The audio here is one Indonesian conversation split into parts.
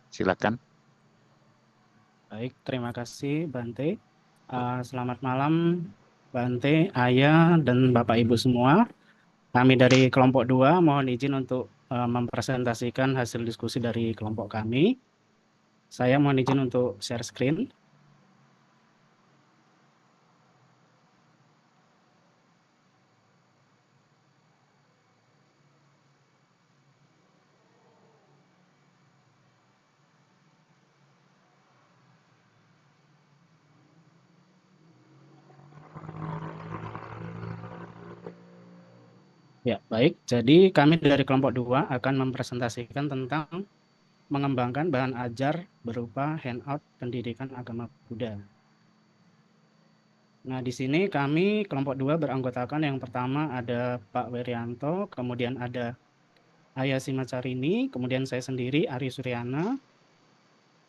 Silakan. Baik, terima kasih Bante. Selamat malam Bante, Ayah, dan Bapak Ibu semua. Kami dari kelompok 2 mohon izin untuk mempresentasikan hasil diskusi dari kelompok kami. Saya mohon izin untuk share screen. Ya, baik. Jadi kami dari kelompok 2 akan mempresentasikan tentang mengembangkan bahan ajar berupa handout pendidikan agama Buddha. Nah, di sini kami kelompok 2 beranggotakan yang pertama ada Pak Werianto, kemudian ada Ayah Simacarini, kemudian saya sendiri Ari Suryana,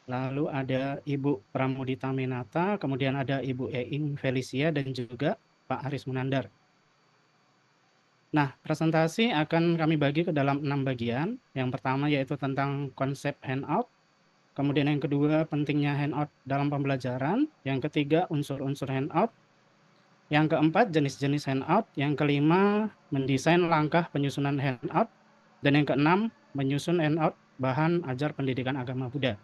lalu ada Ibu Pramudita Menata, kemudian ada Ibu Eing Felicia dan juga Pak Aris Munandar. Nah, presentasi akan kami bagi ke dalam 6 bagian. Yang pertama yaitu tentang konsep handout, kemudian yang kedua pentingnya handout dalam pembelajaran, yang ketiga unsur-unsur handout, yang keempat jenis-jenis handout, yang kelima mendesain langkah penyusunan handout, dan yang keenam menyusun handout bahan ajar pendidikan agama Buddha.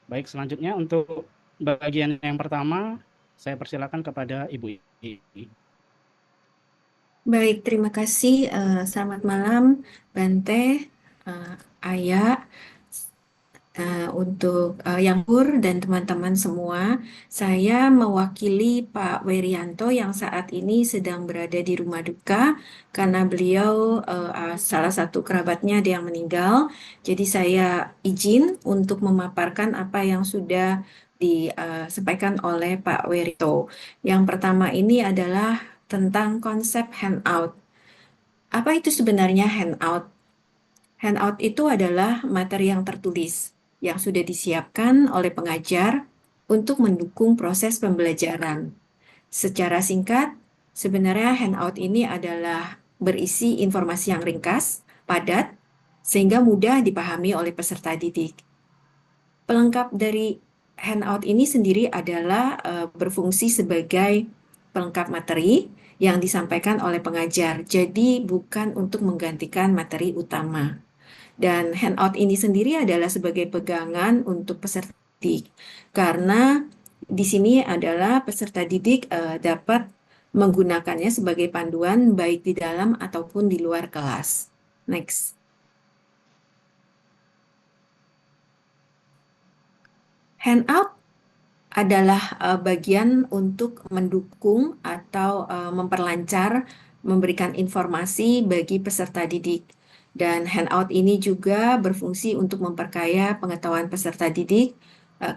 Baik, selanjutnya untuk bagian yang pertama, saya persilakan kepada Ibu I. Baik, terima kasih. Selamat malam, Bante, Ayah, untuk Yang Pur dan teman-teman semua. Saya mewakili Pak Werianto yang saat ini sedang berada di rumah duka karena beliau salah satu kerabatnya ada yang meninggal. Jadi saya izin untuk memaparkan apa yang sudah disampaikan oleh Pak Werianto. Yang pertama ini adalah tentang konsep handout. Apa itu sebenarnya handout? Handout itu adalah materi yang tertulis yang sudah disiapkan oleh pengajar untuk mendukung proses pembelajaran. Secara singkat, sebenarnya handout ini adalah berisi informasi yang ringkas, padat, sehingga mudah dipahami oleh peserta didik. Pelengkap dari handout ini sendiri adalah berfungsi sebagai pelengkap materi yang disampaikan oleh pengajar. Jadi bukan untuk menggantikan materi utama. Dan handout ini sendiri adalah sebagai pegangan untuk peserta didik. Karena di sini adalah peserta didik dapat menggunakannya sebagai panduan baik di dalam ataupun di luar kelas. Next. Handout adalah bagian untuk mendukung atau memperlancar, memberikan informasi bagi peserta didik. Dan handout ini juga berfungsi untuk memperkaya pengetahuan peserta didik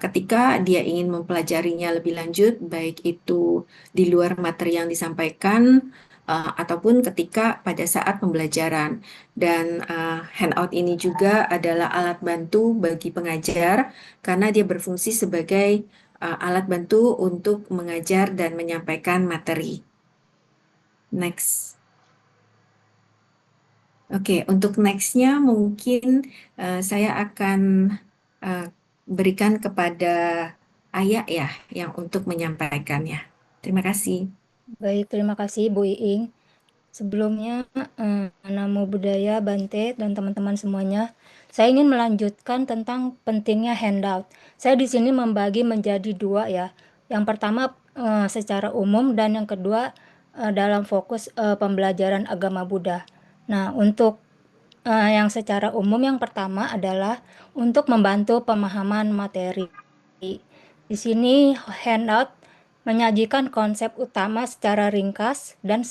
ketika dia ingin mempelajarinya lebih lanjut, baik itu di luar materi yang disampaikan ataupun ketika pada saat pembelajaran. Dan handout ini juga adalah alat bantu bagi pengajar karena dia berfungsi sebagai alat bantu untuk mengajar dan menyampaikan materi. Next. Oke, untuk next-nya mungkin saya akan berikan kepada Ayah ya, yang untuk menyampaikannya. Terima kasih. Baik, terima kasih Bu Iing. Sebelumnya, Namo Buddhaya, Bante, dan teman-teman semuanya, saya ingin melanjutkan tentang pentingnya handout. Saya di sini membagi menjadi dua ya. Yang pertama secara umum dan yang kedua dalam fokus pembelajaran agama Buddha. Nah, untuk yang secara umum yang pertama adalah untuk membantu pemahaman materi. Di sini handout menyajikan konsep utama secara ringkas dan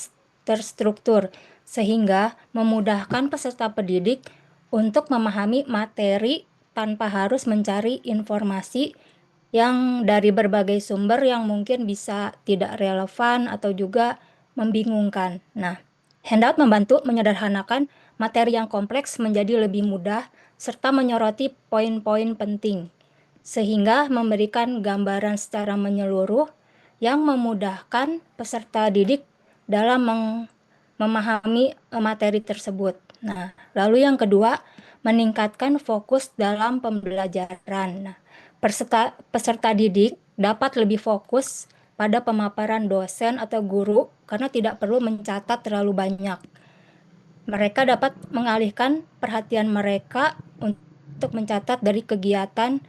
terstruktur sehingga memudahkan peserta pendidik untuk memahami materi tanpa harus mencari informasi yang dari berbagai sumber yang mungkin bisa tidak relevan atau juga membingungkan. Nah, handout membantu menyederhanakan materi yang kompleks menjadi lebih mudah serta menyoroti poin-poin penting sehingga memberikan gambaran secara menyeluruh yang memudahkan peserta didik dalam memahami materi tersebut. Nah, lalu yang kedua, meningkatkan fokus dalam pembelajaran. Nah, peserta didik dapat lebih fokus pada pemaparan dosen atau guru karena tidak perlu mencatat terlalu banyak. Mereka dapat mengalihkan perhatian mereka untuk mencatat dari kegiatan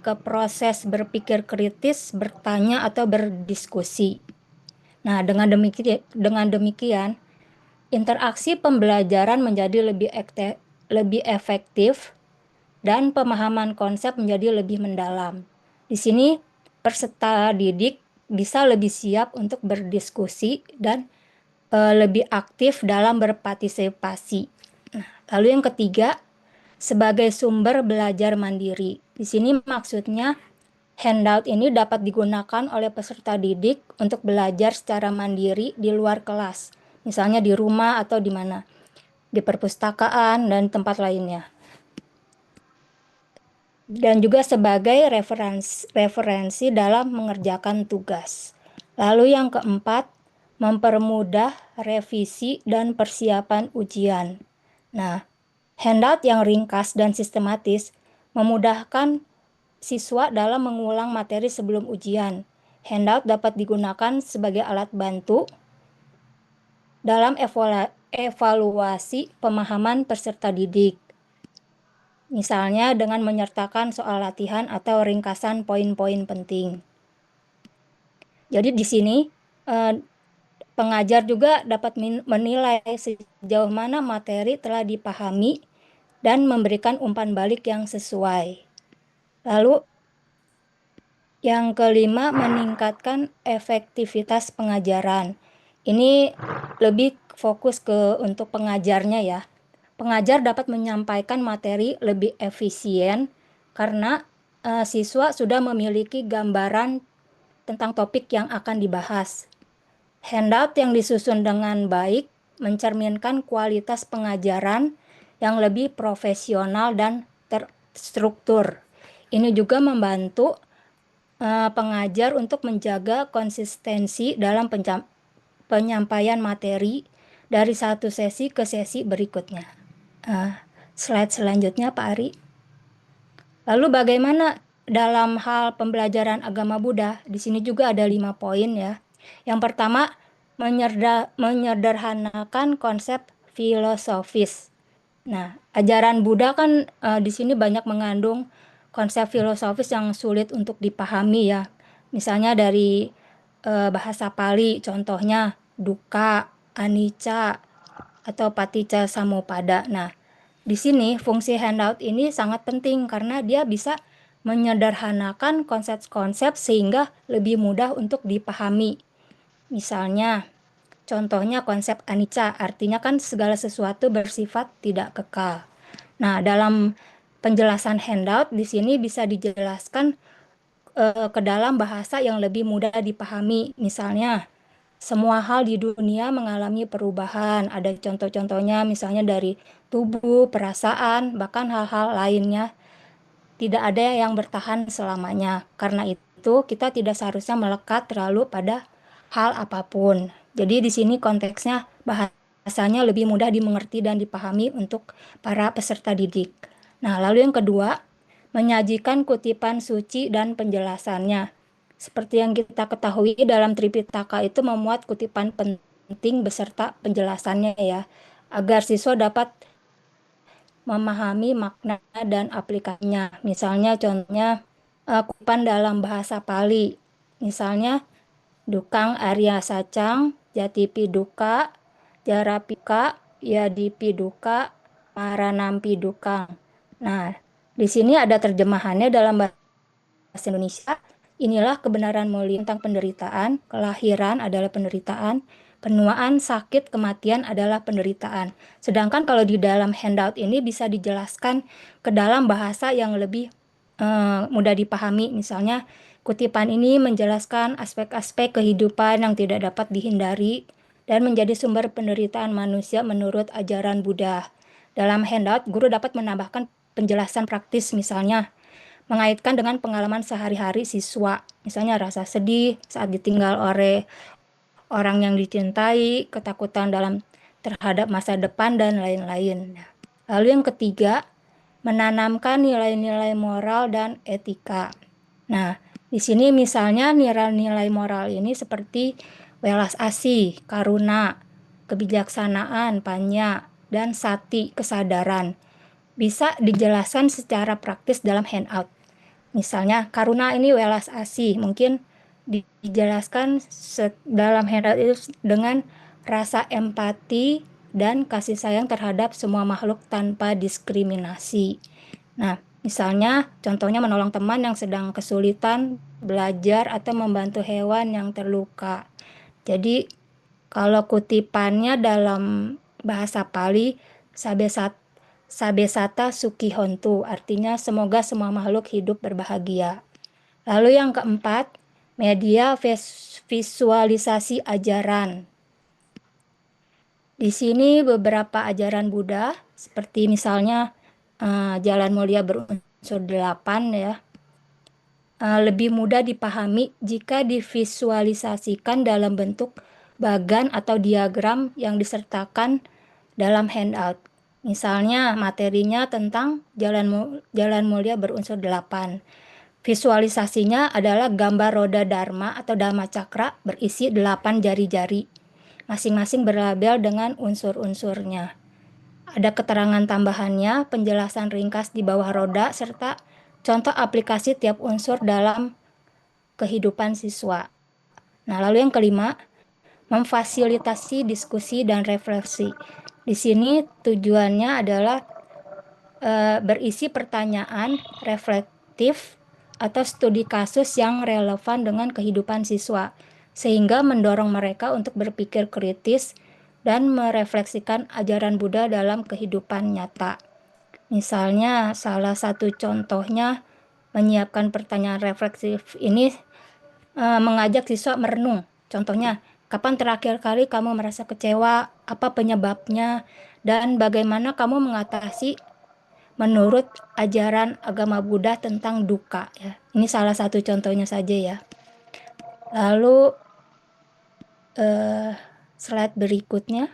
ke proses berpikir kritis, bertanya atau berdiskusi. Nah, dengan demikian interaksi pembelajaran menjadi lebih efektif dan pemahaman konsep menjadi lebih mendalam. Di sini peserta didik bisa lebih siap untuk berdiskusi dan lebih aktif dalam berpartisipasi. Nah, lalu yang ketiga, sebagai sumber belajar mandiri. Di sini maksudnya handout ini dapat digunakan oleh peserta didik untuk belajar secara mandiri di luar kelas, misalnya di rumah atau di mana, di perpustakaan dan tempat lainnya. Dan juga sebagai referensi dalam mengerjakan tugas. Lalu yang keempat, mempermudah revisi dan persiapan ujian. Nah, handout yang ringkas dan sistematis memudahkan siswa dalam mengulang materi sebelum ujian. Handout dapat digunakan sebagai alat bantu dalam evaluasi pemahaman peserta didik. Misalnya dengan menyertakan soal latihan atau ringkasan poin-poin penting. Jadi di sini pengajar juga dapat menilai sejauh mana materi telah dipahami dan memberikan umpan balik yang sesuai. Lalu yang kelima, meningkatkan efektivitas pengajaran. Ini lebih fokus untuk pengajarnya ya. Pengajar dapat menyampaikan materi lebih efisien karena siswa sudah memiliki gambaran tentang topik yang akan dibahas. Handout yang disusun dengan baik mencerminkan kualitas pengajaran yang lebih profesional dan terstruktur. Ini juga membantu pengajar untuk menjaga konsistensi dalam penyampaian materi dari satu sesi ke sesi berikutnya. Slide selanjutnya Pak Ari. Lalu bagaimana dalam hal pembelajaran agama Buddha? Di sini juga ada 5 poin ya. Yang pertama, menyederhanakan konsep filosofis. Nah, ajaran Buddha kan di sini banyak mengandung konsep filosofis yang sulit untuk dipahami ya. Misalnya dari bahasa Pali, contohnya dukkha, anicca, atau paticca samuppada. Nah, di sini fungsi handout ini sangat penting karena dia bisa menyederhanakan konsep-konsep sehingga lebih mudah untuk dipahami. Misalnya, contohnya konsep anicca, artinya kan segala sesuatu bersifat tidak kekal. Nah, dalam penjelasan handout di sini bisa dijelaskan ke dalam bahasa yang lebih mudah dipahami. Misalnya, semua hal di dunia mengalami perubahan. Ada contoh-contohnya misalnya dari tubuh, perasaan, bahkan hal-hal lainnya. Tidak ada yang bertahan selamanya. Karena itu, kita tidak seharusnya melekat terlalu pada hal apapun. Jadi di sini konteksnya bahasanya lebih mudah dimengerti dan dipahami untuk para peserta didik. Nah, lalu yang kedua, menyajikan kutipan suci dan penjelasannya. Seperti yang kita ketahui dalam Tripitaka itu memuat kutipan penting beserta penjelasannya ya, agar siswa dapat memahami makna dan aplikasinya. Misalnya contohnya kutipan dalam bahasa Pali. Misalnya Dukang Arya Sacang, Jatipi Duka, Jarapika, Yadipi Duka, Maranampi Dukang. Nah, di sini ada terjemahannya dalam bahasa Indonesia. Inilah kebenaran mulia tentang penderitaan, kelahiran adalah penderitaan, penuaan, sakit, kematian adalah penderitaan. Sedangkan kalau di dalam handout ini bisa dijelaskan ke dalam bahasa yang lebih mudah dipahami. Misalnya, kutipan ini menjelaskan aspek-aspek kehidupan yang tidak dapat dihindari dan menjadi sumber penderitaan manusia menurut ajaran Buddha. Dalam handout, guru dapat menambahkan penjelasan praktis, misalnya mengaitkan dengan pengalaman sehari-hari siswa, misalnya rasa sedih saat ditinggal oleh orang yang dicintai, ketakutan terhadap masa depan, dan lain-lain. Lalu yang ketiga, menanamkan nilai-nilai moral dan etika. Nah, di sini misalnya nilai-nilai moral ini seperti welas asih, karuna, kebijaksanaan, panya, dan sati, kesadaran. Bisa dijelaskan secara praktis dalam handout. Misalnya karuna ini welas asih, mungkin dijelaskan dalam handout itu dengan rasa empati dan kasih sayang terhadap semua makhluk tanpa diskriminasi. Nah, misalnya contohnya menolong teman yang sedang kesulitan belajar atau membantu hewan yang terluka. Jadi kalau kutipannya dalam bahasa Pali, Sabesata Sukihontu, artinya semoga semua makhluk hidup berbahagia. Lalu yang keempat, media visualisasi ajaran. Di sini beberapa ajaran Buddha, seperti misalnya Jalan Mulia berunsur 8 ya, lebih mudah dipahami jika divisualisasikan dalam bentuk bagan atau diagram yang disertakan dalam handout. Misalnya materinya tentang Jalan Mulia berunsur 8. Visualisasinya adalah gambar roda Dharma atau Dhamma Cakra berisi 8 jari-jari. Masing-masing berlabel dengan unsur-unsurnya. Ada keterangan tambahannya, penjelasan ringkas di bawah roda, serta contoh aplikasi tiap unsur dalam kehidupan siswa. Nah, lalu yang kelima, memfasilitasi diskusi dan refleksi. Di sini tujuannya adalah berisi pertanyaan reflektif atau studi kasus yang relevan dengan kehidupan siswa, sehingga mendorong mereka untuk berpikir kritis dan merefleksikan ajaran Buddha dalam kehidupan nyata. Misalnya, salah satu contohnya menyiapkan pertanyaan refleksif ini mengajak siswa merenung. Contohnya, kapan terakhir kali kamu merasa kecewa, apa penyebabnya, dan bagaimana kamu mengatasi menurut ajaran agama Buddha tentang duka ya. Ini salah satu contohnya saja ya. Lalu slide berikutnya.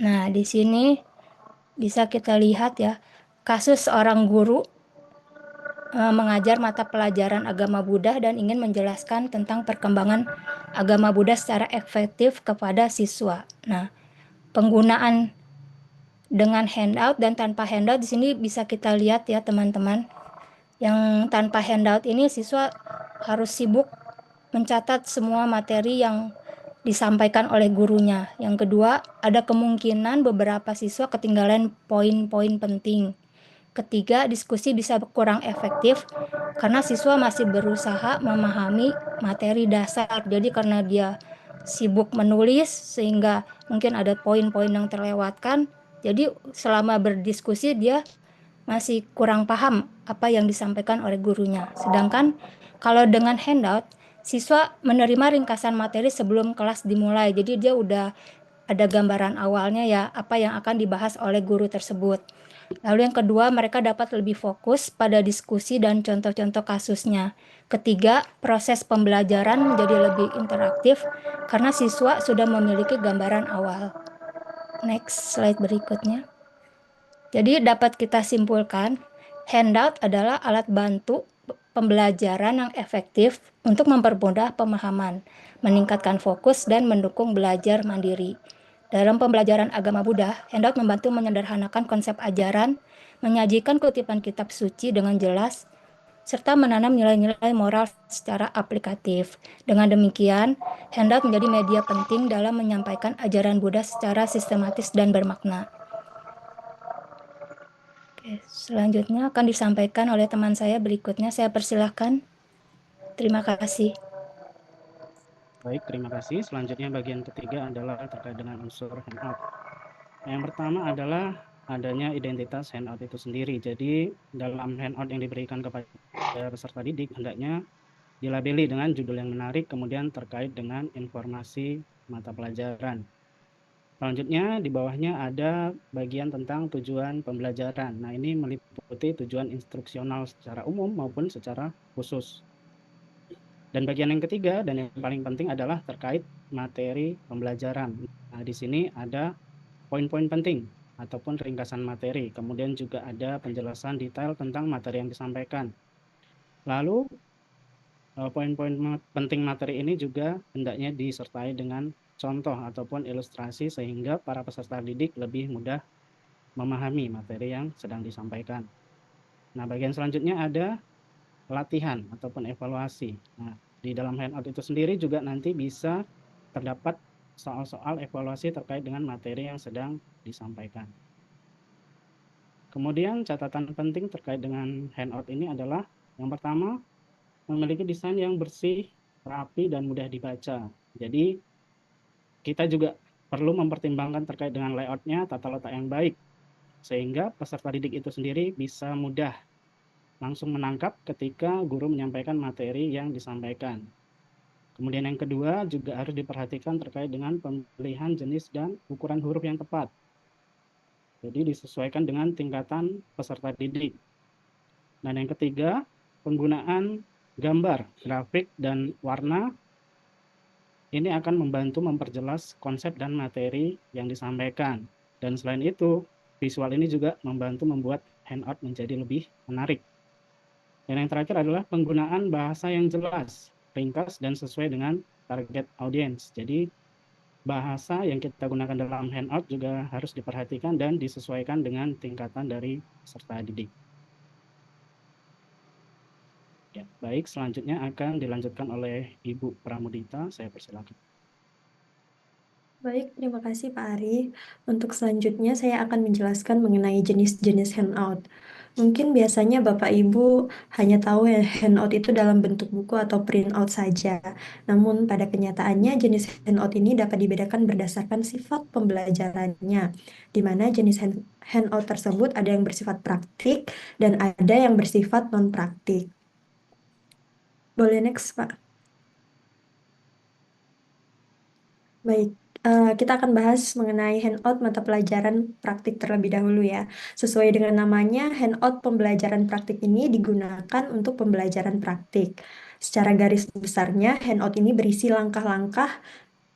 Nah, di sini bisa kita lihat ya, kasus seorang guru mengajar mata pelajaran agama Buddha dan ingin menjelaskan tentang perkembangan agama Buddha secara efektif kepada siswa. Nah, penggunaan dengan handout dan tanpa handout di sini bisa kita lihat ya teman-teman. Yang tanpa handout ini siswa harus sibuk mencatat semua materi yang disampaikan oleh gurunya. Yang kedua, ada kemungkinan beberapa siswa ketinggalan poin-poin penting. Ketiga, diskusi bisa kurang efektif karena siswa masih berusaha memahami materi dasar. Jadi karena dia sibuk menulis sehingga mungkin ada poin-poin yang terlewatkan. Jadi selama berdiskusi dia masih kurang paham apa yang disampaikan oleh gurunya. Sedangkan kalau dengan handout, siswa menerima ringkasan materi sebelum kelas dimulai. Jadi dia udah ada gambaran awalnya ya apa yang akan dibahas oleh guru tersebut. Lalu yang kedua, mereka dapat lebih fokus pada diskusi dan contoh-contoh kasusnya. Ketiga, proses pembelajaran menjadi lebih interaktif karena siswa sudah memiliki gambaran awal. Next slide berikutnya. Jadi dapat kita simpulkan, handout adalah alat bantu pembelajaran yang efektif untuk mempermudah pemahaman, meningkatkan fokus, dan mendukung belajar mandiri. Dalam pembelajaran agama Buddha, handout membantu menyederhanakan konsep ajaran, menyajikan kutipan kitab suci dengan jelas, serta menanam nilai-nilai moral secara aplikatif. Dengan demikian, handout menjadi media penting dalam menyampaikan ajaran Buddha secara sistematis dan bermakna. Oke, selanjutnya akan disampaikan oleh teman saya berikutnya. Saya persilahkan. Terima kasih. Baik, terima kasih. Selanjutnya bagian ketiga adalah terkait dengan unsur handout. Yang pertama adalah adanya identitas handout itu sendiri. Jadi dalam handout yang diberikan kepada peserta didik hendaknya dilabeli dengan judul yang menarik, kemudian terkait dengan informasi mata pelajaran. Selanjutnya di bawahnya ada bagian tentang tujuan pembelajaran. Nah, ini meliputi tujuan instruksional secara umum maupun secara khusus. Dan bagian yang ketiga dan yang paling penting adalah terkait materi pembelajaran. Nah, di sini ada poin-poin penting ataupun ringkasan materi. Kemudian juga ada penjelasan detail tentang materi yang disampaikan. Lalu poin-poin penting materi ini juga hendaknya disertai dengan contoh ataupun ilustrasi sehingga para peserta didik lebih mudah memahami materi yang sedang disampaikan. Nah, bagian selanjutnya ada latihan ataupun evaluasi. Nah, di dalam handout itu sendiri juga nanti bisa terdapat soal-soal evaluasi terkait dengan materi yang sedang disampaikan. Kemudian catatan penting terkait dengan handout ini adalah yang pertama, memiliki desain yang bersih, rapi, dan mudah dibaca. Jadi, kita juga perlu mempertimbangkan terkait dengan layoutnya, tata letak yang baik, sehingga peserta didik itu sendiri bisa mudah langsung menangkap ketika guru menyampaikan materi yang disampaikan. Kemudian yang kedua juga harus diperhatikan terkait dengan pemilihan jenis dan ukuran huruf yang tepat. Jadi disesuaikan dengan tingkatan peserta didik. Dan yang ketiga, penggunaan gambar, grafik, dan warna ini akan membantu memperjelas konsep dan materi yang disampaikan. Dan selain itu, visual ini juga membantu membuat handout menjadi lebih menarik. Dan yang terakhir adalah penggunaan bahasa yang jelas, ringkas, dan sesuai dengan target audiens. Jadi, bahasa yang kita gunakan dalam handout juga harus diperhatikan dan disesuaikan dengan tingkatan dari peserta didik. Ya, baik, selanjutnya akan dilanjutkan oleh Ibu Pramudita. Saya persilakan. Baik, terima kasih Pak Ari. Untuk selanjutnya saya akan menjelaskan mengenai jenis-jenis handout. Mungkin biasanya Bapak Ibu hanya tahu ya handout itu dalam bentuk buku atau printout saja. Namun pada kenyataannya jenis handout ini dapat dibedakan berdasarkan sifat pembelajarannya, di mana jenis handout tersebut ada yang bersifat praktik dan ada yang bersifat non-praktik. Boleh next, Pak? Baik, kita akan bahas mengenai handout mata pelajaran praktik terlebih dahulu ya. Sesuai dengan namanya, handout pembelajaran praktik ini digunakan untuk pembelajaran praktik. Secara garis besarnya, handout ini berisi langkah-langkah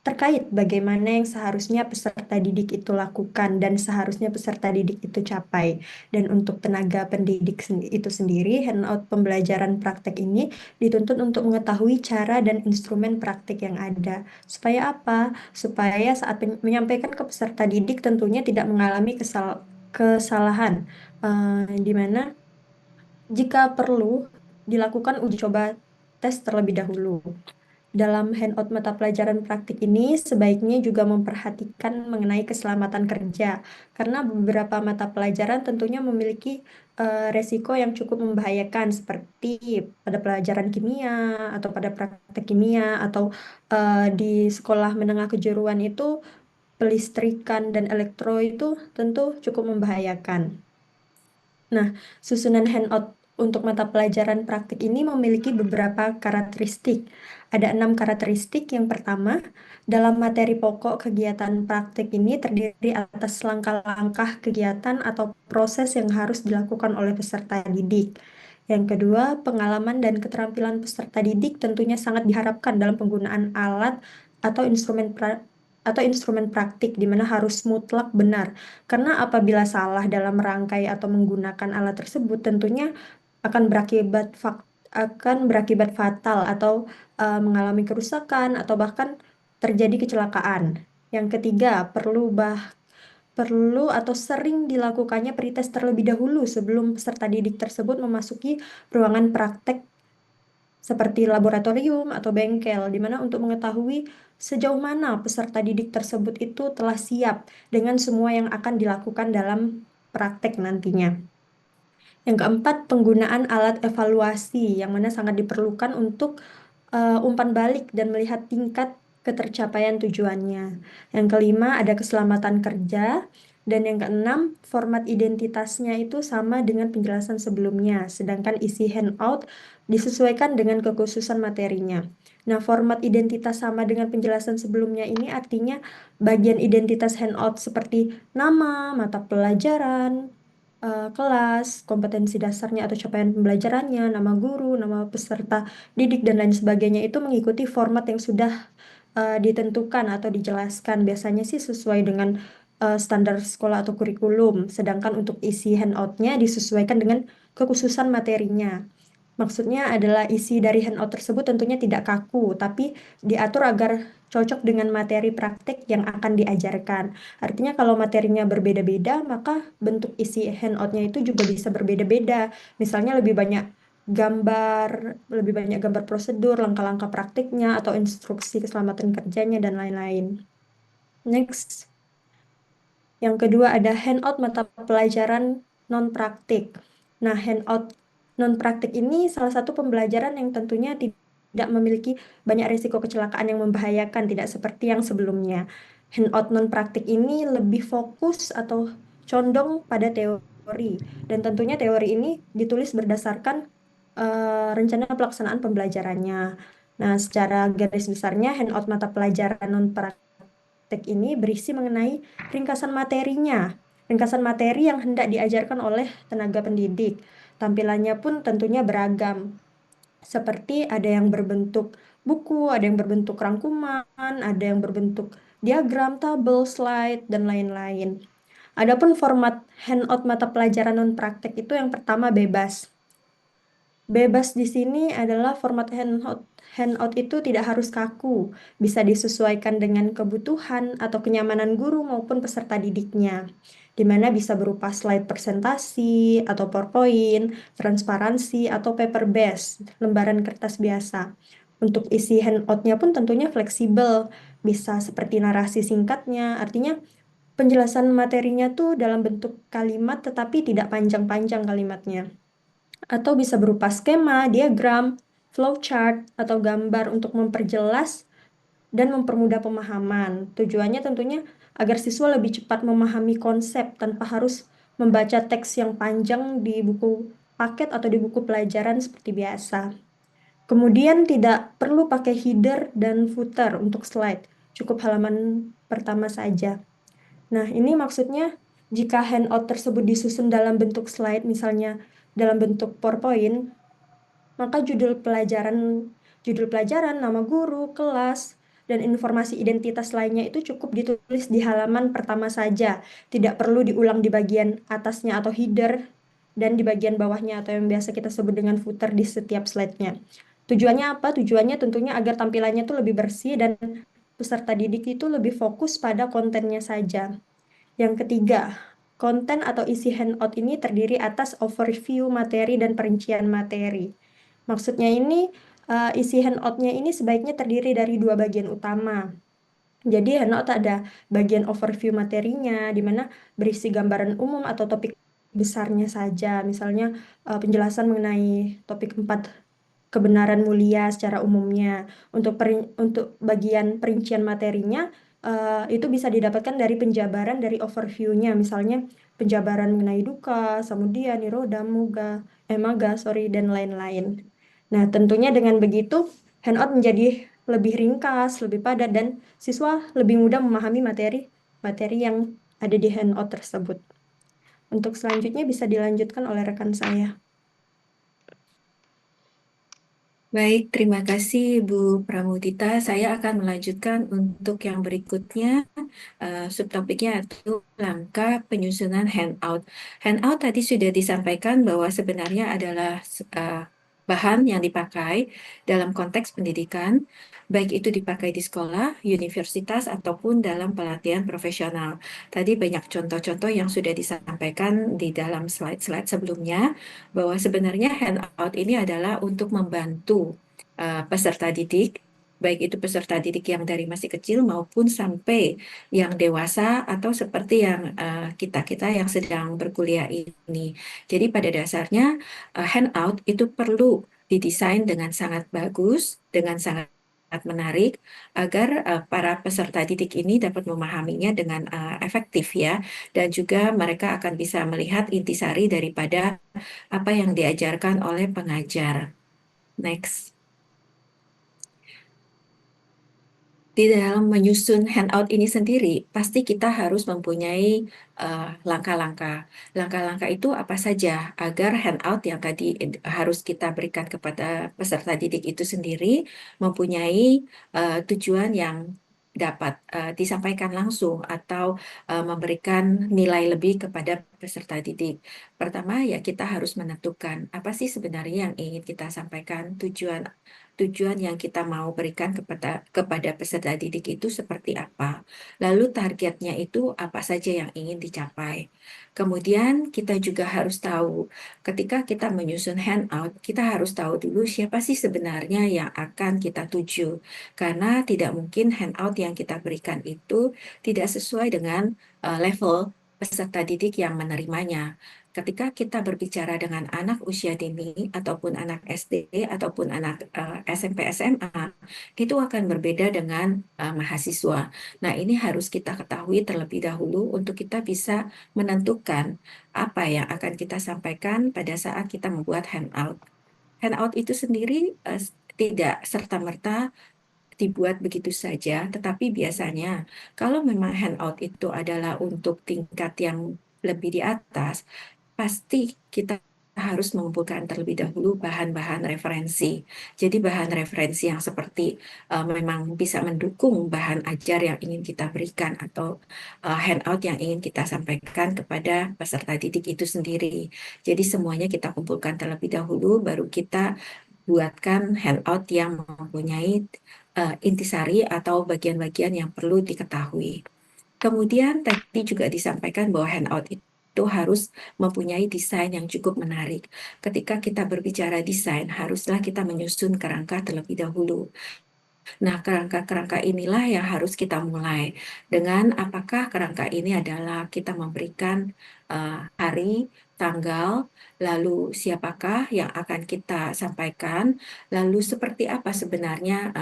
terkait bagaimana yang seharusnya peserta didik itu lakukan dan seharusnya peserta didik itu capai. Dan untuk tenaga pendidik itu sendiri, handout pembelajaran praktek ini dituntut untuk mengetahui cara dan instrumen praktik yang ada. Supaya apa? Supaya saat menyampaikan ke peserta didik tentunya tidak mengalami kesalahan, di mana jika perlu dilakukan uji coba tes terlebih dahulu. Dalam handout mata pelajaran praktik ini sebaiknya juga memperhatikan mengenai keselamatan kerja, karena beberapa mata pelajaran tentunya memiliki resiko yang cukup membahayakan seperti pada pelajaran kimia atau pada praktek kimia atau di sekolah menengah kejuruan itu pelistrikan dan elektro itu tentu cukup membahayakan. Nah, susunan handout untuk mata pelajaran praktik ini memiliki beberapa karakteristik. Ada 6 karakteristik. Yang pertama, dalam materi pokok kegiatan praktik ini terdiri atas langkah-langkah kegiatan atau proses yang harus dilakukan oleh peserta didik. Yang kedua, pengalaman dan keterampilan peserta didik tentunya sangat diharapkan dalam penggunaan alat atau instrumen praktik, di mana harus mutlak benar. Karena apabila salah dalam merangkai atau menggunakan alat tersebut, tentunya akan berakibat fatal atau mengalami kerusakan atau bahkan terjadi kecelakaan. Yang ketiga, perlu atau sering dilakukannya pretest terlebih dahulu sebelum peserta didik tersebut memasuki ruangan praktek seperti laboratorium atau bengkel, di mana untuk mengetahui sejauh mana peserta didik tersebut itu telah siap dengan semua yang akan dilakukan dalam praktek nantinya. Yang keempat, penggunaan alat evaluasi yang mana sangat diperlukan untuk umpan balik dan melihat tingkat ketercapaian tujuannya. Yang kelima, ada keselamatan kerja. Dan yang keenam, format identitasnya itu sama dengan penjelasan sebelumnya, sedangkan isi handout disesuaikan dengan kekhususan materinya. Nah, format identitas sama dengan penjelasan sebelumnya ini artinya bagian identitas handout seperti nama, mata pelajaran, kelas, kompetensi dasarnya atau capaian pembelajarannya, nama guru, nama peserta didik, dan lain sebagainya itu mengikuti format yang sudah ditentukan atau dijelaskan. Biasanya sih sesuai dengan standar sekolah atau kurikulum, sedangkan untuk isi handout-nya disesuaikan dengan kekhususan materinya. Maksudnya adalah isi dari handout tersebut tentunya tidak kaku, tapi diatur agar cocok dengan materi praktek yang akan diajarkan. Artinya kalau materinya berbeda-beda, maka bentuk isi handout-nya itu juga bisa berbeda-beda. Misalnya lebih banyak gambar prosedur, langkah-langkah praktiknya, atau instruksi keselamatan kerjanya, dan lain-lain. Next. Yang kedua ada handout mata pelajaran non-praktik. Nah, handout non-praktik ini salah satu pembelajaran yang tentunya tidak memiliki banyak risiko kecelakaan yang membahayakan, tidak seperti yang sebelumnya. Handout non-praktik ini lebih fokus atau condong pada teori, dan tentunya teori ini ditulis berdasarkan rencana pelaksanaan pembelajarannya. Nah, secara garis besarnya handout mata pelajaran non-praktik ini berisi mengenai ringkasan materinya. Ringkasan materi yang hendak diajarkan oleh tenaga pendidik. Tampilannya pun tentunya beragam. Seperti ada yang berbentuk buku, ada yang berbentuk rangkuman, ada yang berbentuk diagram, tabel, slide, dan lain-lain. Adapun format handout mata pelajaran non-praktek itu yang pertama bebas. Bebas di sini adalah format handout itu tidak harus kaku, bisa disesuaikan dengan kebutuhan atau kenyamanan guru maupun peserta didiknya, di mana bisa berupa slide presentasi atau PowerPoint, transparansi atau paper base, lembaran kertas biasa. Untuk isi handoutnya pun tentunya fleksibel, bisa seperti narasi singkatnya, artinya penjelasan materinya tuh dalam bentuk kalimat tetapi tidak panjang-panjang kalimatnya, atau bisa berupa skema, diagram, flowchart, atau gambar untuk memperjelas dan mempermudah pemahaman. Tujuannya tentunya agar siswa lebih cepat memahami konsep tanpa harus membaca teks yang panjang di buku paket atau di buku pelajaran seperti biasa. Kemudian tidak perlu pakai header dan footer untuk slide, cukup halaman pertama saja. Nah, ini maksudnya jika handout tersebut disusun dalam bentuk slide, misalnya dalam bentuk PowerPoint, maka judul pelajaran, nama guru, kelas, dan informasi identitas lainnya itu cukup ditulis di halaman pertama saja. Tidak perlu diulang di bagian atasnya atau header dan di bagian bawahnya atau yang biasa kita sebut dengan footer di setiap slide-nya. Tujuannya apa? Tujuannya tentunya agar tampilannya itu lebih bersih dan peserta didik itu lebih fokus pada kontennya saja. Yang ketiga, konten atau isi handout ini terdiri atas overview materi dan perincian materi. Maksudnya ini isi handoutnya ini sebaiknya terdiri dari dua bagian utama. Jadi handout ada bagian overview materinya, di mana berisi gambaran umum atau topik besarnya saja. Misalnya penjelasan mengenai topik 4 kebenaran mulia secara umumnya. Untuk bagian perincian materinya itu bisa didapatkan dari penjabaran dari overview-nya, misalnya penjabaran mengenai duka, samudya, niroda, maga, dan lain-lain. Nah, tentunya dengan begitu handout menjadi lebih ringkas, lebih padat, dan siswa lebih mudah memahami materi yang ada di handout tersebut. Untuk selanjutnya bisa dilanjutkan oleh rekan saya. Baik, terima kasih Bu Pramudita. Saya akan melanjutkan untuk yang berikutnya, subtopiknya itu langkah penyusunan handout. Handout tadi sudah disampaikan bahwa sebenarnya adalah bahan yang dipakai dalam konteks pendidikan, baik itu dipakai di sekolah, universitas, ataupun dalam pelatihan profesional. Tadi banyak contoh-contoh yang sudah disampaikan di dalam slide-slide sebelumnya, bahwa sebenarnya handout ini adalah untuk membantu peserta didik, baik itu peserta didik yang dari masih kecil maupun sampai yang dewasa atau seperti yang kita-kita yang sedang berkuliah ini. Jadi pada dasarnya handout itu perlu didesain dengan sangat bagus, dengan sangat menarik agar para peserta didik ini dapat memahaminya dengan efektif ya, dan juga mereka akan bisa melihat intisari daripada apa yang diajarkan oleh pengajar. Next. Di dalam menyusun handout ini sendiri, pasti kita harus mempunyai langkah-langkah. Langkah-langkah itu apa saja agar handout yang tadi harus kita berikan kepada peserta didik itu sendiri mempunyai tujuan yang dapat disampaikan langsung atau memberikan nilai lebih kepada peserta didik. Pertama, ya kita harus menentukan apa sih sebenarnya yang ingin kita sampaikan, tujuan yang kita mau berikan kepada peserta didik itu seperti apa. Lalu targetnya itu apa saja yang ingin dicapai. Kemudian kita juga harus tahu ketika kita menyusun handout, kita harus tahu dulu siapa sih sebenarnya yang akan kita tuju. Karena tidak mungkin handout yang kita berikan itu tidak sesuai dengan level peserta didik yang menerimanya. Ketika kita berbicara dengan anak usia dini ataupun anak SD ataupun anak SMP SMA, itu akan berbeda dengan mahasiswa. Nah, ini harus kita ketahui terlebih dahulu untuk kita bisa menentukan apa yang akan kita sampaikan pada saat kita membuat handout. Handout itu sendiri tidak serta-merta dibuat begitu saja, tetapi biasanya kalau memang handout itu adalah untuk tingkat yang lebih di atas, pasti kita harus mengumpulkan terlebih dahulu bahan-bahan referensi. Jadi bahan referensi yang seperti memang bisa mendukung bahan ajar yang ingin kita berikan atau handout yang ingin kita sampaikan kepada peserta didik itu sendiri. Jadi semuanya kita kumpulkan terlebih dahulu, baru kita buatkan handout yang mempunyai intisari atau bagian-bagian yang perlu diketahui. Kemudian tadi juga disampaikan bahwa handout itu harus mempunyai desain yang cukup menarik. Ketika kita berbicara desain, haruslah kita menyusun kerangka terlebih dahulu. Nah, kerangka-kerangka inilah yang harus kita mulai dengan apakah kerangka ini adalah kita memberikan hari, tanggal, lalu siapakah yang akan kita sampaikan, lalu seperti apa sebenarnya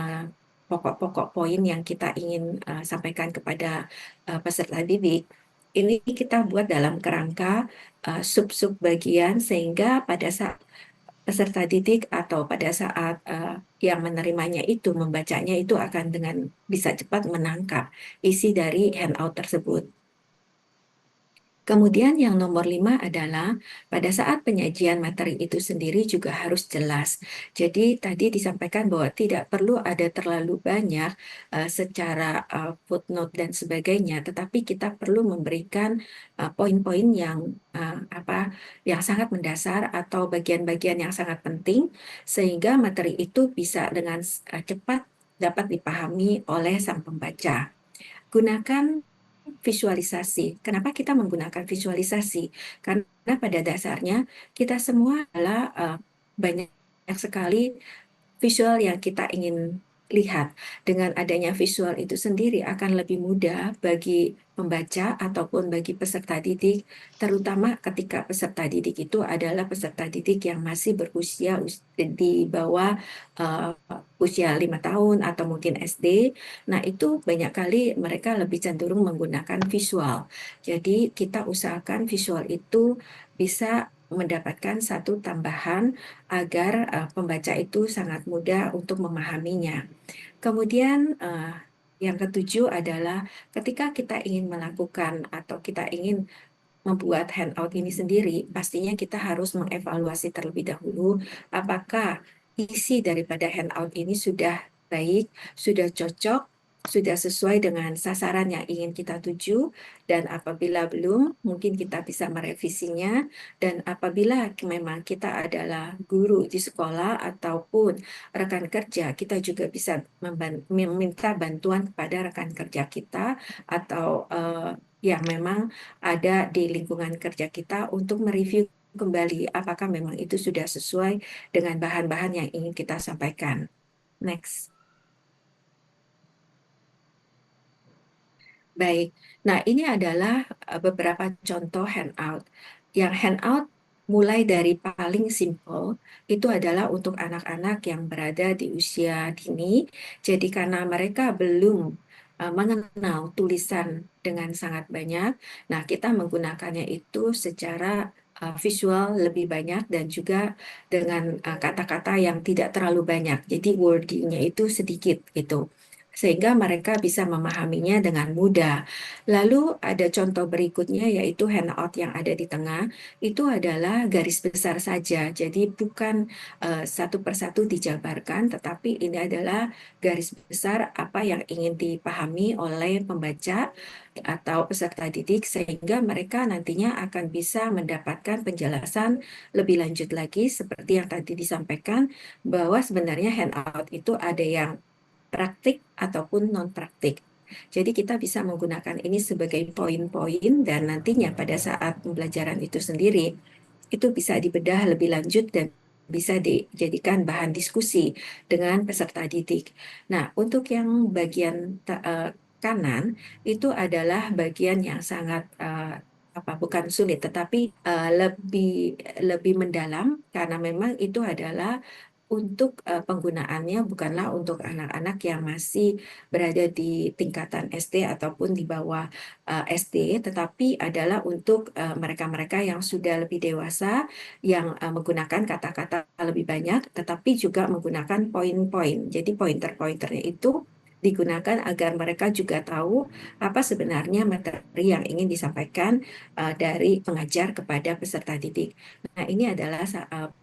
pokok-pokok poin yang kita ingin sampaikan kepada peserta didik. Ini kita buat dalam kerangka sub-sub bagian sehingga pada saat peserta didik atau pada saat yang menerimanya itu membacanya itu akan dengan bisa cepat menangkap isi dari handout tersebut. Kemudian yang nomor 5 adalah pada saat penyajian materi itu sendiri juga harus jelas. Jadi tadi disampaikan bahwa tidak perlu ada terlalu banyak secara footnote dan sebagainya, tetapi kita perlu memberikan poin-poin yang yang sangat mendasar atau bagian-bagian yang sangat penting sehingga materi itu bisa dengan cepat dapat dipahami oleh sang pembaca. Gunakan visualisasi. Kenapa kita menggunakan visualisasi? Karena pada dasarnya kita semua adalah banyak sekali visual yang kita ingin lihat. Dengan adanya visual itu sendiri akan lebih mudah bagi pembaca ataupun bagi peserta didik, terutama ketika peserta didik itu adalah peserta didik yang masih berusia di bawah usia 5 tahun atau mungkin SD. Nah, itu banyak kali mereka lebih cenderung menggunakan visual. Jadi, kita usahakan visual itu bisa mendapatkan satu tambahan agar pembaca itu sangat mudah untuk memahaminya. Kemudian yang ketujuh adalah ketika kita ingin melakukan atau kita ingin membuat handout ini sendiri, pastinya kita harus mengevaluasi terlebih dahulu apakah isi daripada handout ini sudah baik, sudah cocok, sudah sesuai dengan sasaran yang ingin kita tuju, dan apabila belum, mungkin kita bisa merevisinya, dan apabila memang kita adalah guru di sekolah ataupun rekan kerja, kita juga bisa meminta bantuan kepada rekan kerja kita atau yang memang ada di lingkungan kerja kita untuk mereview kembali apakah memang itu sudah sesuai dengan bahan-bahan yang ingin kita sampaikan. Next. Baik, nah ini adalah beberapa contoh handout. Yang handout mulai dari paling simple, itu adalah untuk anak-anak yang berada di usia dini. Jadi karena mereka belum mengenal tulisan dengan sangat banyak, nah kita menggunakannya itu secara visual lebih banyak dan juga dengan kata-kata yang tidak terlalu banyak. Jadi wordingnya itu sedikit gitu. sehingga mereka bisa memahaminya dengan mudah. Lalu ada contoh berikutnya yaitu handout yang ada di tengah, itu adalah garis besar saja. Jadi bukan satu persatu dijabarkan, tetapi ini adalah garis besar apa yang ingin dipahami oleh pembaca atau peserta didik sehingga mereka nantinya akan bisa mendapatkan penjelasan lebih lanjut lagi seperti yang tadi disampaikan bahwa sebenarnya handout itu ada yang praktik ataupun non-praktik. Jadi kita bisa menggunakan ini sebagai poin-poin dan nantinya pada saat pembelajaran itu sendiri, itu bisa dibedah lebih lanjut dan bisa dijadikan bahan diskusi dengan peserta didik. Nah, untuk yang bagian kanan itu adalah bagian yang sangat bukan sulit, tetapi lebih lebih mendalam karena memang itu adalah untuk penggunaannya bukanlah untuk anak-anak yang masih berada di tingkatan SD ataupun di bawah SD, tetapi adalah untuk mereka-mereka yang sudah lebih dewasa, yang menggunakan kata-kata lebih banyak, tetapi juga menggunakan poin-poin. Jadi pointer-pointernya itu digunakan agar mereka juga tahu apa sebenarnya materi yang ingin disampaikan dari pengajar kepada peserta didik. Nah, ini adalah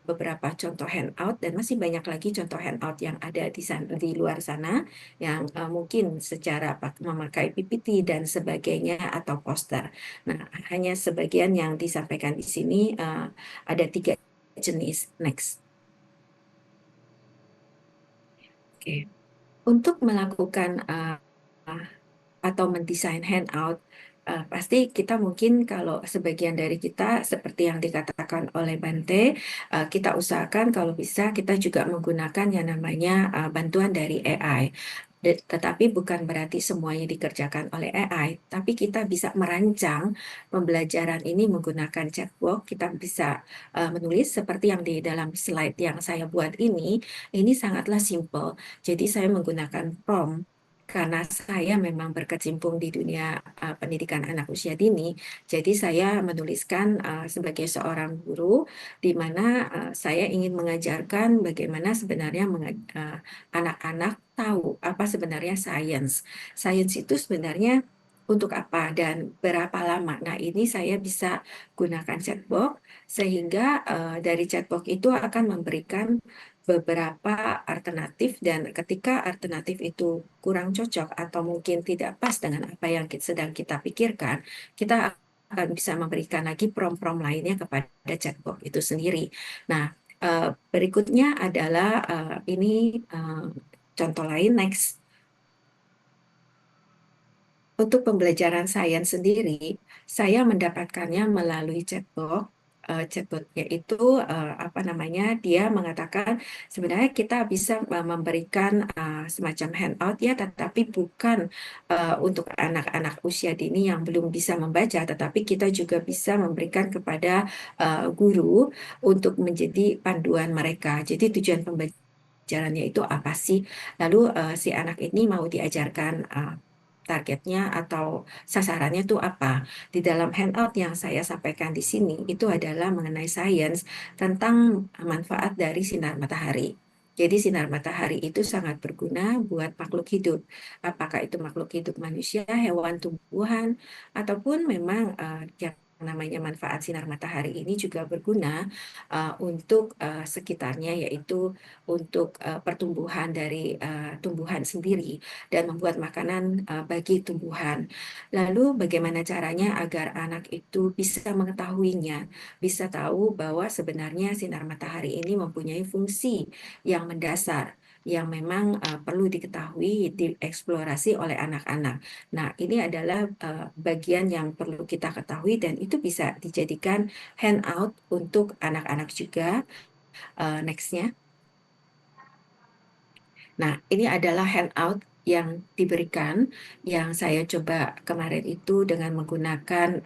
beberapa contoh handout dan masih banyak lagi contoh handout yang ada di sana, di luar sana yang mungkin secara memakai PPT dan sebagainya atau poster. Nah, hanya sebagian yang disampaikan di sini ada 3 jenis. Next. Oke. Untuk melakukan atau mendesain handout, pasti kita mungkin kalau sebagian dari kita seperti yang dikatakan oleh Bante, kita usahakan kalau bisa kita juga menggunakan yang namanya bantuan dari AI. Tetapi bukan berarti semuanya dikerjakan oleh AI, tapi kita bisa merancang pembelajaran ini menggunakan chatbot. Kita bisa menulis seperti yang di dalam slide yang saya buat ini sangatlah simple. Jadi saya menggunakan prompt karena saya memang berkecimpung di dunia pendidikan anak usia dini, jadi saya menuliskan sebagai seorang guru, di mana saya ingin mengajarkan bagaimana sebenarnya anak-anak tahu apa sebenarnya sains. Sains itu sebenarnya untuk apa dan berapa lama. Nah, ini saya bisa gunakan chatbot, sehingga dari chatbot itu akan memberikan beberapa alternatif dan ketika alternatif itu kurang cocok atau mungkin tidak pas dengan apa yang sedang kita pikirkan, kita akan bisa memberikan lagi prompt-prompt lainnya kepada chatbot itu sendiri. Nah, berikutnya adalah ini contoh lain, next. Untuk pembelajaran sains sendiri, saya mendapatkannya melalui chatbot. Chatbotnya itu dia mengatakan sebenarnya kita bisa memberikan semacam handout ya, tetapi bukan untuk anak-anak usia dini yang belum bisa membaca, tetapi kita juga bisa memberikan kepada guru untuk menjadi panduan mereka. Jadi tujuan pembelajarannya itu apa sih? Lalu si anak ini mau diajarkan targetnya atau sasarannya itu apa. Di dalam handout yang saya sampaikan di sini itu adalah mengenai sains tentang manfaat dari sinar matahari. Jadi sinar matahari itu sangat berguna buat makhluk hidup. Apakah itu makhluk hidup manusia, hewan, tumbuhan, ataupun memang yang namanya manfaat sinar matahari ini juga berguna untuk sekitarnya, yaitu untuk pertumbuhan dari tumbuhan sendiri dan membuat makanan bagi tumbuhan. Lalu bagaimana caranya agar anak itu bisa mengetahuinya, bisa tahu bahwa sebenarnya sinar matahari ini mempunyai fungsi yang mendasar yang memang perlu diketahui, dieksplorasi oleh anak-anak. Nah, ini adalah bagian yang perlu kita ketahui dan itu bisa dijadikan handout untuk anak-anak juga. Next-nya. Nah, ini adalah handout yang diberikan, yang saya coba kemarin itu dengan menggunakan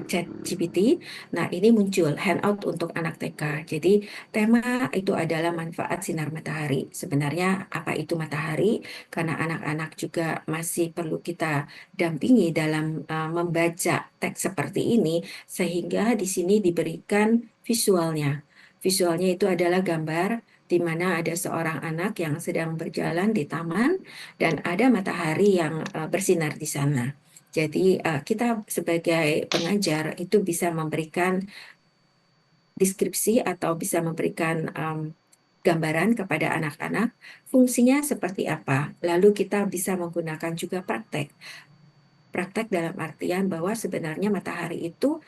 ChatGPT. Nah, ini muncul handout untuk anak TK. Jadi, tema itu adalah manfaat sinar matahari. Sebenarnya apa itu matahari? Karena anak-anak juga masih perlu kita dampingi dalam membaca teks seperti ini, sehingga di sini diberikan visualnya. Visualnya itu adalah gambar di mana ada seorang anak yang sedang berjalan di taman dan ada matahari yang bersinar di sana. Jadi kita sebagai pengajar itu bisa memberikan deskripsi atau bisa memberikan gambaran kepada anak-anak fungsinya seperti apa. Lalu kita bisa menggunakan juga praktek. Praktek dalam artian bahwa sebenarnya matahari itu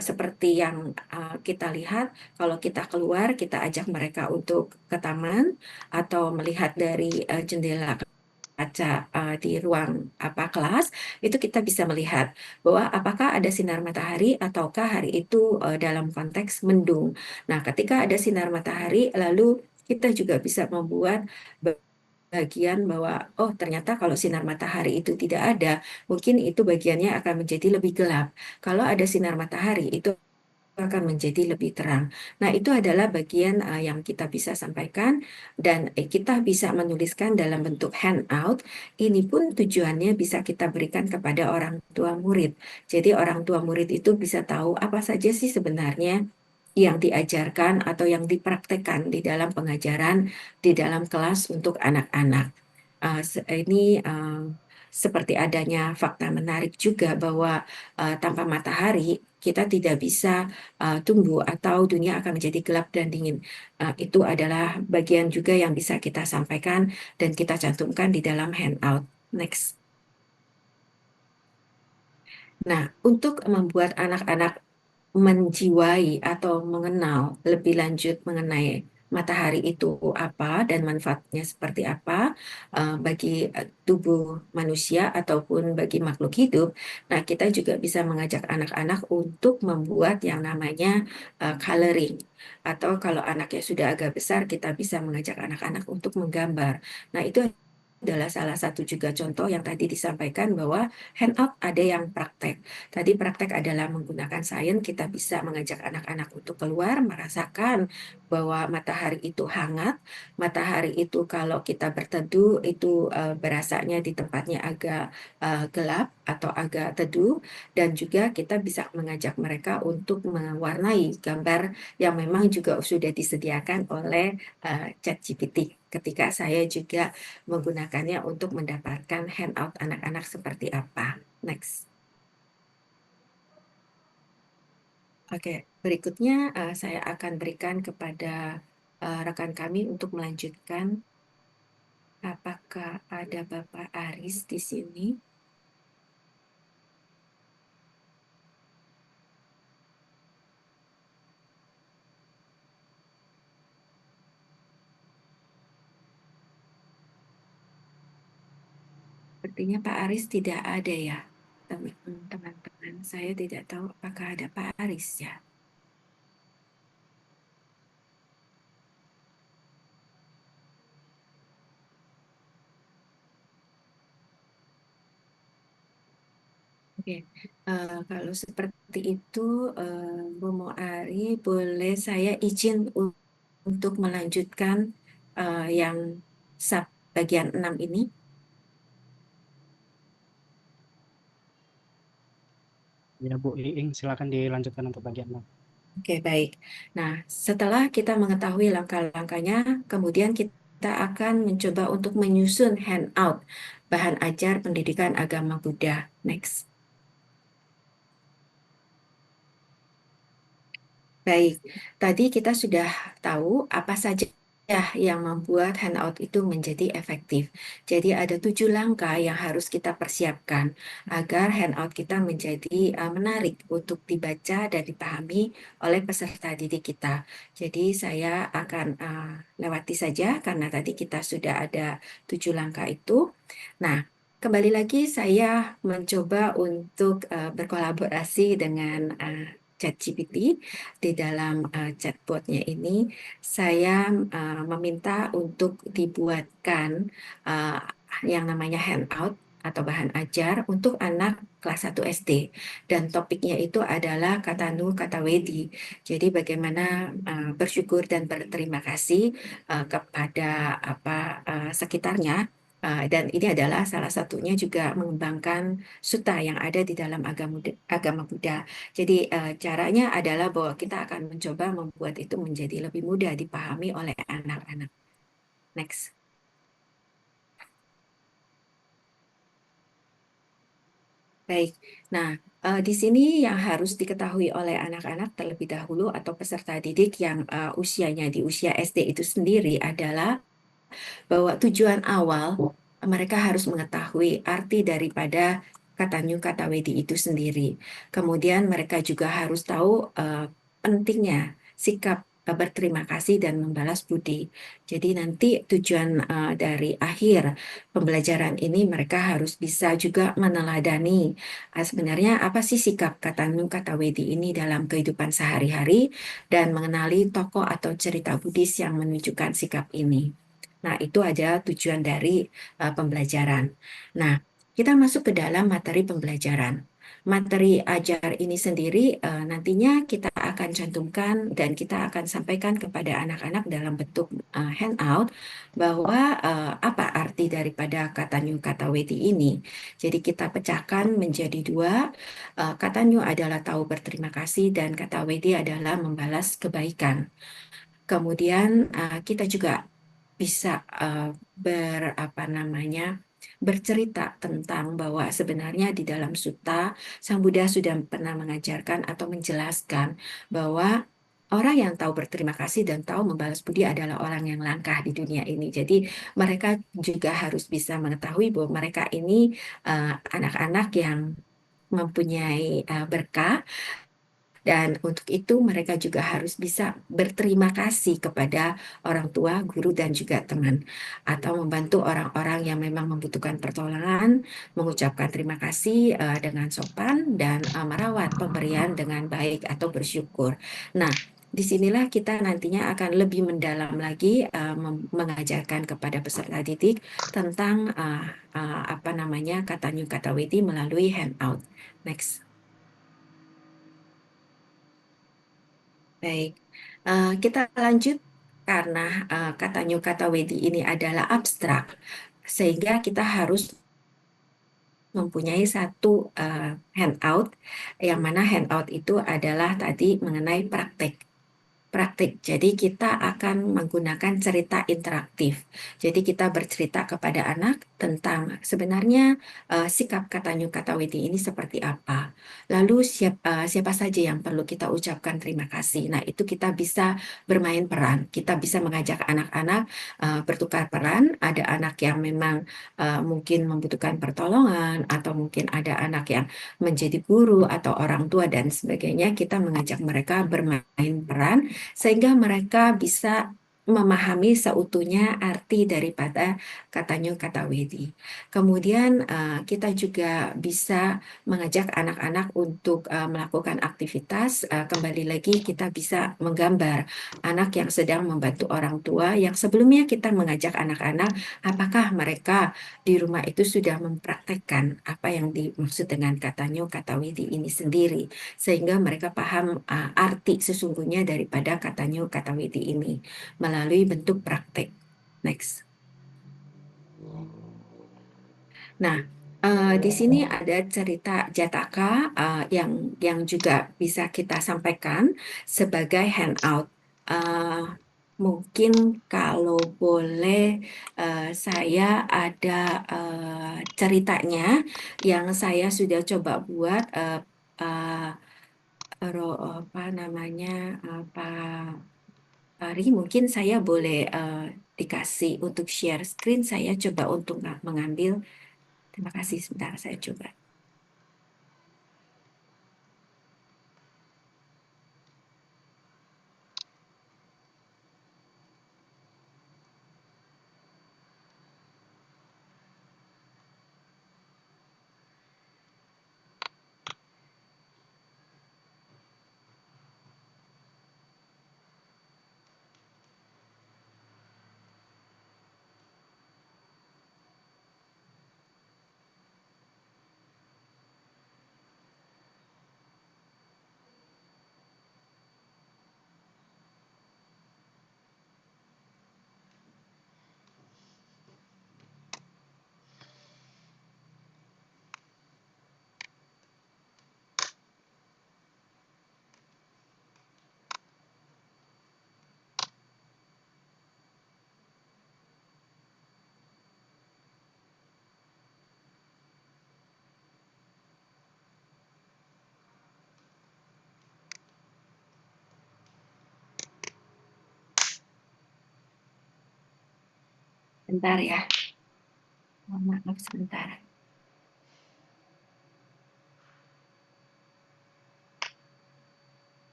seperti yang kita lihat kalau kita keluar, kita ajak mereka untuk ke taman atau melihat dari jendela kaca di ruang kelas, itu kita bisa melihat bahwa apakah ada sinar matahari ataukah hari itu dalam konteks mendung. Nah, ketika ada sinar matahari, lalu kita juga bisa membuat bagian bahwa oh ternyata kalau sinar matahari itu tidak ada, mungkin itu bagiannya akan menjadi lebih gelap. Kalau ada sinar matahari itu akan menjadi lebih terang. Nah, itu adalah bagian yang kita bisa sampaikan dan kita bisa menuliskan dalam bentuk handout. Ini pun tujuannya bisa kita berikan kepada orang tua murid. Jadi orang tua murid itu bisa tahu apa saja sih sebenarnya yang diajarkan atau yang dipraktekkan di dalam pengajaran di dalam kelas untuk anak-anak. Ini seperti adanya fakta menarik juga bahwa tanpa matahari kita tidak bisa tumbuh atau dunia akan menjadi gelap dan dingin. Itu adalah bagian juga yang bisa kita sampaikan dan kita cantumkan di dalam handout. Next. Nah, untuk membuat anak-anak menjiwai atau mengenal lebih lanjut mengenai matahari itu apa dan manfaatnya seperti apa bagi tubuh manusia ataupun bagi makhluk hidup. Nah, kita juga bisa mengajak anak-anak untuk membuat yang namanya coloring. Atau kalau anaknya sudah agak besar, kita bisa mengajak anak-anak untuk menggambar. Nah, itu adalah salah satu juga contoh yang tadi disampaikan bahwa handout ada yang praktek. Tadi praktek adalah menggunakan sains, kita bisa mengajak anak-anak untuk keluar, merasakan bahwa matahari itu hangat, matahari itu kalau kita berteduh itu berasanya di tempatnya agak gelap atau agak teduh, dan juga kita bisa mengajak mereka untuk mewarnai gambar yang memang juga sudah disediakan oleh ChatGPT. Ketika saya juga menggunakannya untuk mendapatkan handout anak-anak seperti apa. Next. Oke, berikutnya saya akan berikan kepada rekan kami untuk melanjutkan. Apakah ada Bapak Aris di sini? Sepertinya Pak Aris tidak ada ya, teman-teman. Saya tidak tahu apakah ada Pak Aris ya. Oke, kalau seperti itu, Romo Ari, boleh saya izin untuk melanjutkan yang sub bagian 6 ini. Ya, Bu Iing, silakan dilanjutkan untuk bagian 6. Oke, baik. Nah, setelah kita mengetahui langkah-langkahnya, kemudian kita akan mencoba untuk menyusun handout bahan ajar pendidikan agama Buddha. Next. Baik, tadi kita sudah tahu apa saja yang membuat handout itu menjadi efektif. Jadi ada 7 langkah yang harus kita persiapkan agar handout kita menjadi menarik untuk dibaca dan dipahami oleh peserta didik kita. Jadi saya akan lewati saja karena tadi kita sudah ada 7 langkah itu. Nah, kembali lagi saya mencoba untuk berkolaborasi dengan ChatGPT di dalam chatbotnya ini. Saya meminta untuk dibuatkan yang namanya handout atau bahan ajar untuk anak kelas 1 SD. Dan topiknya itu adalah kata nu, kata wedi. Jadi bagaimana bersyukur dan berterima kasih kepada sekitarnya Dan ini adalah salah satunya juga mengembangkan sutta yang ada di dalam agama Buddha. Jadi caranya adalah bahwa kita akan mencoba membuat itu menjadi lebih mudah dipahami oleh anak-anak. Next. Baik. Nah, di sini yang harus diketahui oleh anak-anak terlebih dahulu atau peserta didik yang usianya di usia SD itu sendiri adalah bahwa tujuan awal mereka harus mengetahui arti daripada kata New Kata Wedi itu sendiri. Kemudian mereka juga harus tahu pentingnya sikap berterima kasih dan membalas budi. Jadi nanti tujuan dari akhir pembelajaran ini mereka harus bisa juga meneladani sebenarnya apa sih sikap kata New Kata Wedi ini dalam kehidupan sehari-hari dan mengenali tokoh atau cerita Buddhis yang menunjukkan sikap ini. Nah, itu ada tujuan dari pembelajaran. Nah, kita masuk ke dalam materi pembelajaran. Materi ajar ini sendiri nantinya kita akan cantumkan dan kita akan sampaikan kepada anak-anak dalam bentuk handout bahwa apa arti daripada kata New Kata Wedi ini. Jadi kita pecahkan menjadi dua. Kata New adalah tahu berterima kasih dan kata Wedi adalah membalas kebaikan. Kemudian kita juga bisa apa namanya bercerita tentang bahwa sebenarnya di dalam sutta Sang Buddha sudah pernah mengajarkan atau menjelaskan bahwa orang yang tahu berterima kasih dan tahu membalas budi adalah orang yang langkah di dunia ini. Jadi mereka juga harus bisa mengetahui bahwa mereka ini anak-anak yang mempunyai berkah dan untuk itu mereka juga harus bisa berterima kasih kepada orang tua, guru, dan juga teman. Atau membantu orang-orang yang memang membutuhkan pertolongan, mengucapkan terima kasih dengan sopan, dan merawat pemberian dengan baik atau bersyukur. Nah, disinilah kita nantinya akan lebih mendalam lagi mengajarkan kepada peserta didik tentang apa namanya kata New Kata Wedi melalui handout. Next. Baik, kita lanjut karena kata New Kata Wedi ini adalah abstrak, sehingga kita harus mempunyai satu handout, yang mana handout itu adalah tadi mengenai praktek. Jadi kita akan menggunakan cerita interaktif. Jadi kita bercerita kepada anak tentang sebenarnya sikap kata New Kata Wedi ini seperti apa. Lalu siapa saja yang perlu kita ucapkan terima kasih. Nah, itu kita bisa bermain peran. Kita bisa mengajak anak-anak bertukar peran. Ada anak yang memang mungkin membutuhkan pertolongan atau mungkin ada anak yang menjadi guru atau orang tua dan sebagainya. Kita mengajak mereka bermain peran sehingga mereka bisa memahami seutuhnya arti daripada katanya kata Wedi. Kemudian kita juga bisa mengajak anak-anak untuk melakukan aktivitas. Kembali lagi kita bisa menggambar anak yang sedang membantu orang tua yang sebelumnya kita mengajak anak-anak apakah mereka di rumah itu sudah mempraktekkan apa yang dimaksud dengan katanya kata Wedi ini sendiri sehingga mereka paham arti sesungguhnya daripada katanya kata Wedi ini melalui bentuk praktek. Next. Nah, di sini ada cerita Jataka yang juga bisa kita sampaikan sebagai handout. Mungkin kalau boleh saya ada ceritanya yang saya sudah coba buat apa namanya Pak Ari, mungkin saya boleh dikasih untuk share screen. Saya coba untuk mengambil. Terima kasih, sebentar saya coba. Bentar ya, mohon maaf sebentar.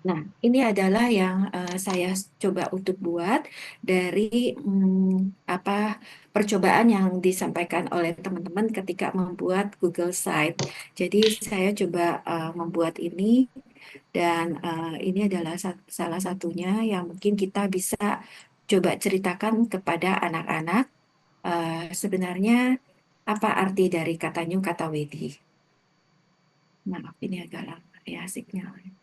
Nah, ini adalah yang saya coba untuk buat dari apa percobaan yang disampaikan oleh teman-teman ketika membuat Google Site. Jadi saya coba membuat ini dan ini adalah salah satunya yang mungkin kita bisa coba ceritakan kepada anak-anak sebenarnya apa arti dari kata New, kata Wedi. Maaf, ini agak lama ya signalnya.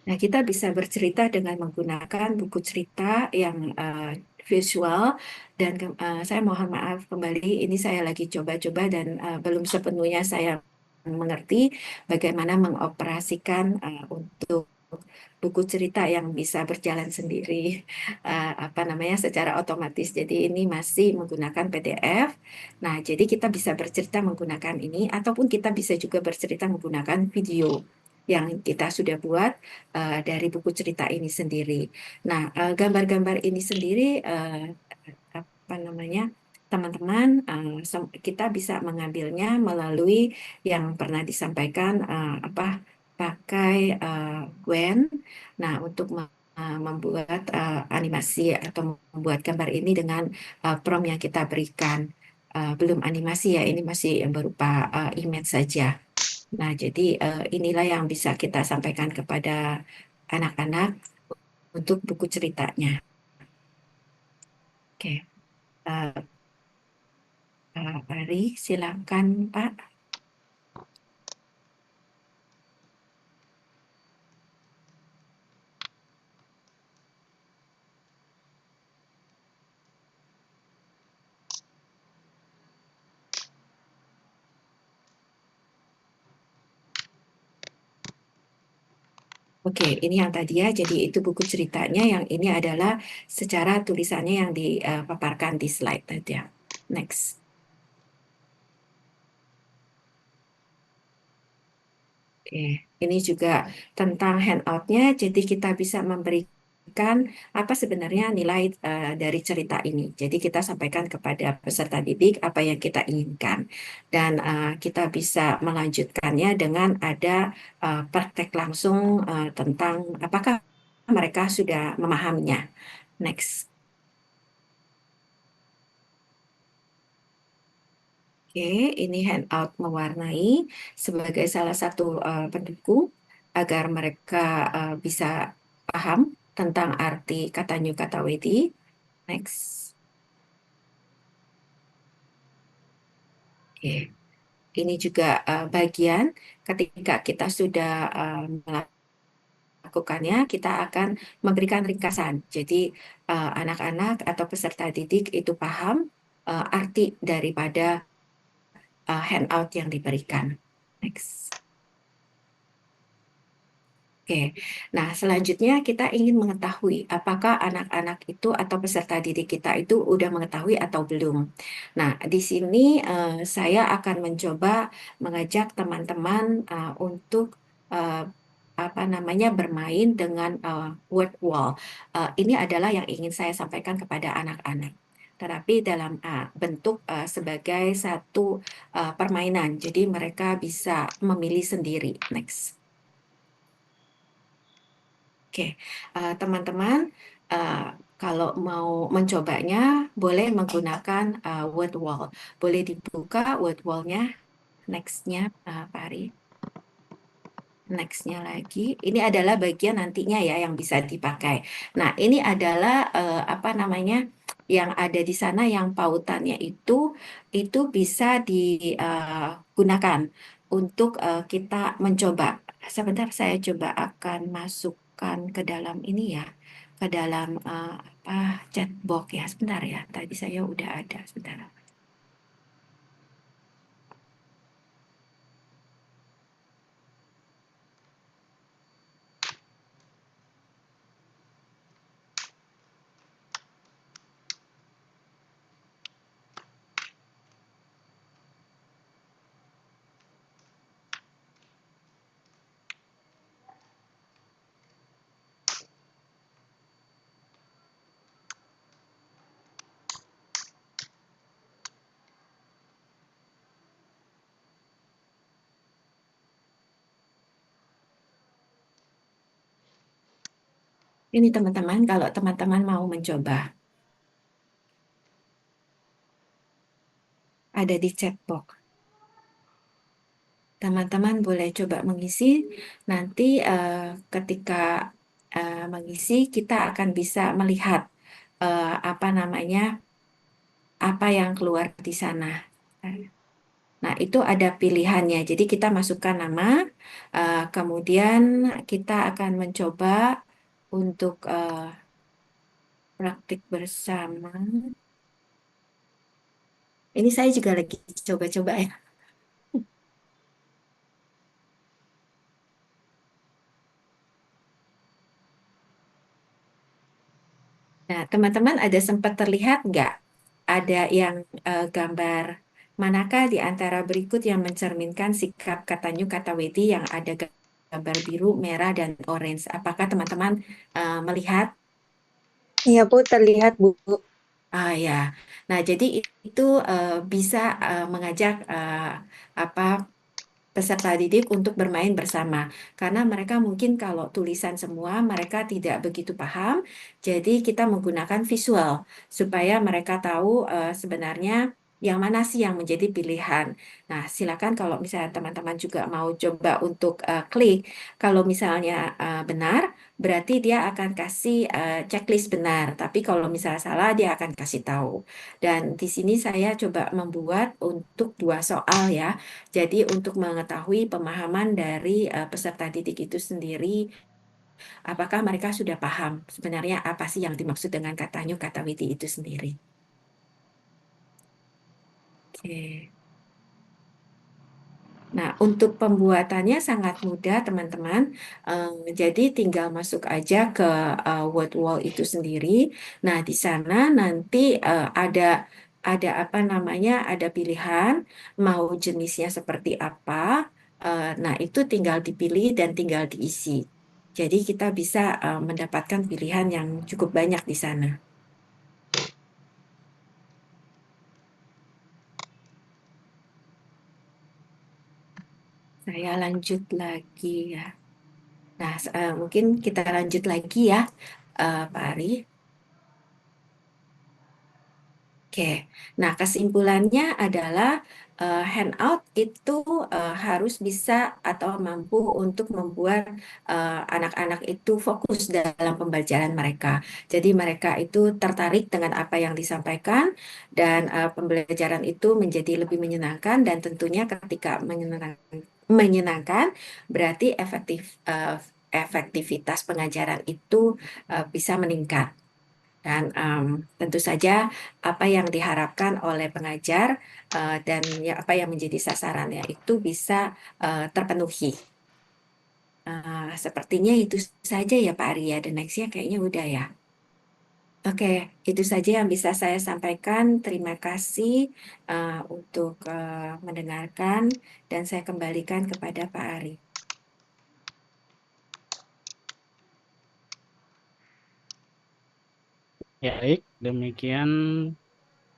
Nah, kita bisa bercerita dengan menggunakan buku cerita yang visual dan saya mohon maaf kembali, ini saya lagi coba-coba dan belum sepenuhnya saya mengerti bagaimana mengoperasikan untuk buku cerita yang bisa berjalan sendiri, apa namanya secara otomatis. Jadi ini masih menggunakan PDF. Nah, jadi kita bisa bercerita menggunakan ini, ataupun kita bisa juga bercerita menggunakan video yang kita sudah buat dari buku cerita ini sendiri. Nah, gambar-gambar ini sendiri apa namanya teman-teman kita bisa mengambilnya melalui yang pernah disampaikan apa pakai Gwen. Nah, untuk membuat animasi atau membuat gambar ini dengan prompt yang kita berikan. Belum animasi ya, ini masih berupa image saja. Nah, jadi inilah yang bisa kita sampaikan kepada anak-anak untuk buku ceritanya. Oke, Pak Ari, silakan Pak. Oke, ini yang tadi ya. Jadi itu buku ceritanya, yang ini adalah secara tulisannya yang dipaparkan di slide tadi ya. Next. Oke, ini juga tentang handout-nya. Jadi kita bisa memberikan apa sebenarnya nilai dari cerita ini. Jadi kita sampaikan kepada peserta didik apa yang kita inginkan. Dan kita bisa melanjutkannya dengan ada praktek langsung tentang apakah mereka sudah memahaminya. Next. Oke, ini handout mewarnai sebagai salah satu pendukung agar mereka bisa paham tentang arti kata New, kata Wedi. Next. Oke, ini juga bagian ketika kita sudah melakukannya, kita akan memberikan ringkasan. Jadi anak-anak atau peserta didik itu paham arti daripada handout yang diberikan. Next. Oke, nah selanjutnya kita ingin mengetahui apakah anak-anak itu atau peserta didik kita itu udah mengetahui atau belum. Nah, di sini saya akan mencoba mengajak teman-teman untuk apa namanya bermain dengan word wall. Ini adalah yang ingin saya sampaikan kepada anak-anak. Tetapi dalam bentuk sebagai satu permainan, jadi mereka bisa memilih sendiri. Next. Oke, teman-teman, kalau mau mencobanya, boleh menggunakan word wall. Boleh dibuka word wall-nya, next-nya, Pak Ari. Nextnya lagi, ini adalah bagian nantinya ya yang bisa dipakai. Nah, ini adalah apa namanya yang ada di sana yang pautannya itu bisa digunakan untuk kita mencoba. Sebentar, saya coba akan masukkan ke dalam ini ya, ke dalam apa chatbox ya. Sebentar ya, tadi saya udah ada. Sebentar. Ini teman-teman, kalau teman-teman mau mencoba, ada di chatbox. Teman-teman boleh coba mengisi. Nanti ketika mengisi, kita akan bisa melihat apa namanya, apa yang keluar di sana. Nah, itu ada pilihannya. Jadi kita masukkan nama, kemudian kita akan mencoba untuk praktik bersama. Ini saya juga lagi coba-coba ya. Nah, teman-teman ada sempat terlihat nggak ada yang gambar manakah di antara berikut yang mencerminkan sikap Katanyu Kataweti yang ada gambar biru, merah, dan orange? Apakah teman-teman melihat? Iya, Bu, terlihat, Bu. Ah ya, nah jadi itu bisa mengajak apa peserta didik untuk bermain bersama. Karena mereka mungkin kalau tulisan semua mereka tidak begitu paham, jadi kita menggunakan visual supaya mereka tahu sebenarnya yang mana sih yang menjadi pilihan. Nah, silakan kalau misalnya teman-teman juga mau coba untuk klik, kalau misalnya benar, berarti dia akan kasih checklist benar. Tapi kalau misalnya salah, dia akan kasih tahu. Dan di sini saya coba membuat untuk 2 soal ya. Jadi untuk mengetahui pemahaman dari peserta didik itu sendiri, apakah mereka sudah paham sebenarnya apa sih yang dimaksud dengan katanya kata witi itu sendiri. Oke. Nah, untuk pembuatannya sangat mudah, teman-teman. Jadi tinggal masuk aja ke word wall itu sendiri. Nah, di sana nanti ada apa namanya, ada pilihan mau jenisnya seperti apa. Nah, itu tinggal dipilih dan tinggal diisi. Jadi kita bisa mendapatkan pilihan yang cukup banyak di sana. Saya lanjut lagi ya. Nah, mungkin kita lanjut lagi ya, Pak Ari. Oke, nah kesimpulannya adalah handout itu harus bisa atau mampu untuk membuat anak-anak itu fokus dalam pembelajaran mereka. Jadi mereka itu tertarik dengan apa yang disampaikan dan pembelajaran itu menjadi lebih menyenangkan dan tentunya ketika menyenangkan berarti efektivitas pengajaran itu bisa meningkat. Dan tentu saja apa yang diharapkan oleh pengajar dan ya, apa yang menjadi sasarannya itu bisa terpenuhi. Sepertinya itu saja ya Pak Arya. Dan nextnya kayaknya udah ya. Oke, itu saja yang bisa saya sampaikan. Terima kasih untuk mendengarkan dan saya kembalikan kepada Pak Ari. Ya, baik, demikian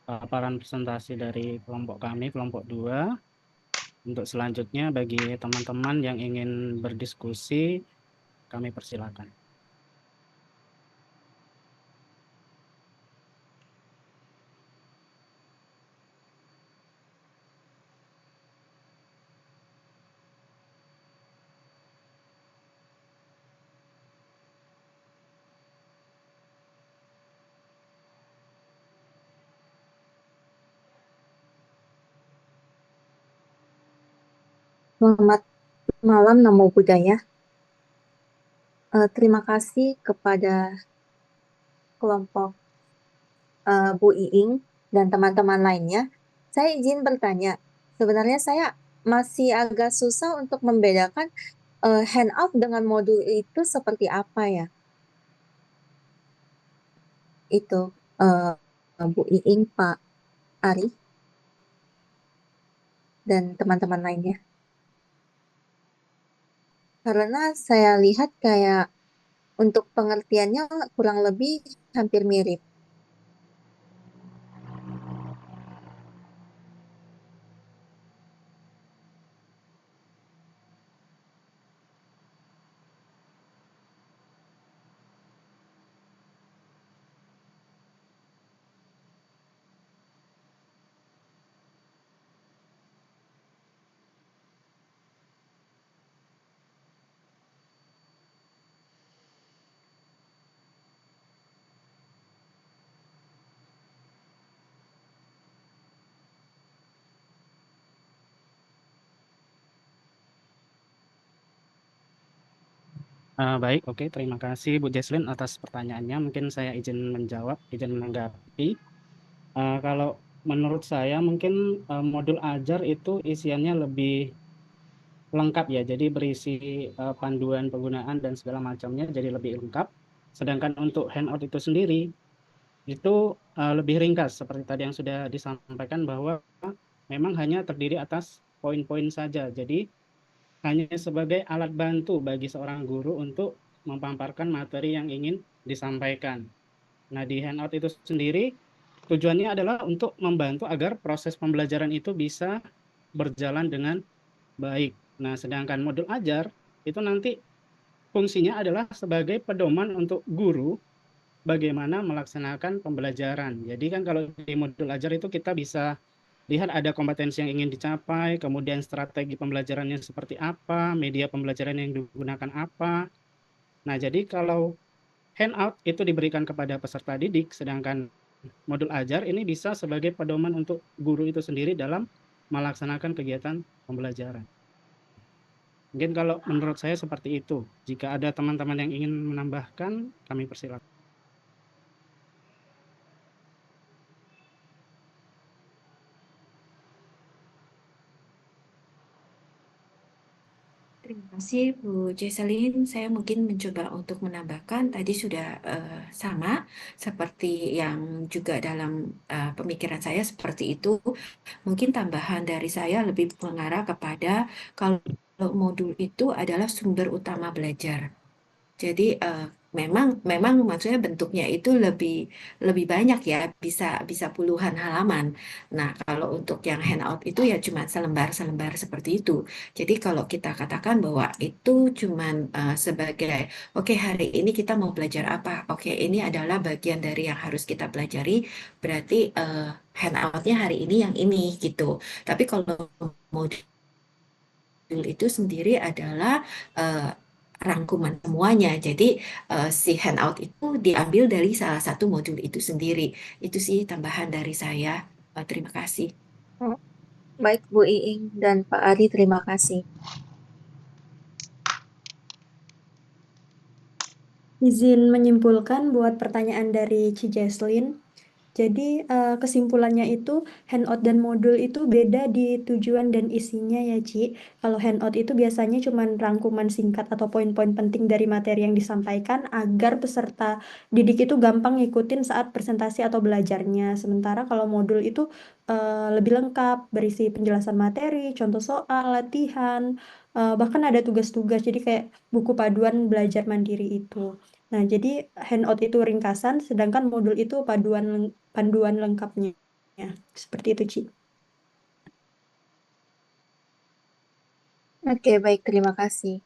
paparan presentasi dari kelompok kami, kelompok 2. Untuk selanjutnya, bagi teman-teman yang ingin berdiskusi, kami persilakan. Selamat malam, Namo Buddhaya. Terima kasih kepada kelompok Bu Iing dan teman-teman lainnya. Saya izin bertanya, sebenarnya saya masih agak susah untuk membedakan handout dengan modul itu seperti apa ya. Itu Bu Iing, Pak Ari, dan teman-teman lainnya. Karena saya lihat kayak untuk pengertiannya kurang lebih hampir mirip. Baik, oke. Terima kasih Bu Jesslyn atas pertanyaannya. Mungkin saya izin menjawab, izin menanggapi. Kalau menurut saya mungkin modul ajar itu isiannya lebih lengkap ya. Jadi berisi panduan penggunaan dan segala macamnya jadi lebih lengkap. Sedangkan untuk handout itu sendiri itu lebih ringkas seperti tadi yang sudah disampaikan bahwa memang hanya terdiri atas poin-poin saja. Jadi hanya sebagai alat bantu bagi seorang guru untuk memaparkan materi yang ingin disampaikan. Nah, di handout itu sendiri tujuannya adalah untuk membantu agar proses pembelajaran itu bisa berjalan dengan baik. Nah, sedangkan modul ajar itu nanti fungsinya adalah sebagai pedoman untuk guru bagaimana melaksanakan pembelajaran. Jadi kan kalau di modul ajar itu kita bisa lihat ada kompetensi yang ingin dicapai, kemudian strategi pembelajarannya seperti apa, media pembelajaran yang digunakan apa. Nah, jadi kalau handout itu diberikan kepada peserta didik, sedangkan modul ajar ini bisa sebagai pedoman untuk guru itu sendiri dalam melaksanakan kegiatan pembelajaran. Mungkin kalau menurut saya seperti itu. Jika ada teman-teman yang ingin menambahkan, kami persilakan. Terima kasih Bu Jesselyn. Saya mungkin mencoba untuk menambahkan tadi sudah sama seperti yang juga dalam pemikiran saya seperti itu. Mungkin tambahan dari saya lebih mengarah kepada kalau modul itu adalah sumber utama belajar. Jadi memang memang maksudnya bentuknya itu lebih lebih banyak ya, bisa bisa puluhan halaman. Nah, kalau untuk yang handout itu ya cuma selembar-selembar seperti itu. Jadi kalau kita katakan bahwa itu cuma sebagai oke, hari ini kita mau belajar apa? Oke, ini adalah bagian dari yang harus kita pelajari, berarti handoutnya hari ini yang ini gitu. Tapi kalau modul itu sendiri adalah rangkuman semuanya. Jadi si handout itu diambil dari salah satu modul itu sendiri. Itu sih tambahan dari saya. Terima kasih. Oh, baik Bu Iing dan Pak Ari, terima kasih. Izin menyimpulkan buat pertanyaan dari Ci Jesslyn. Jadi kesimpulannya itu handout dan modul itu beda di tujuan dan isinya ya Ci. Kalau handout itu biasanya cuma rangkuman singkat atau poin-poin penting dari materi yang disampaikan agar peserta didik itu gampang ngikutin saat presentasi atau belajarnya. Sementara kalau modul itu lebih lengkap, berisi penjelasan materi, contoh soal, latihan, bahkan ada tugas-tugas. Jadi kayak buku paduan belajar mandiri itu. Nah, jadi handout itu ringkasan, sedangkan modul itu panduan lengkapnya. Ya, seperti itu, Ci. Oke, baik, terima kasih.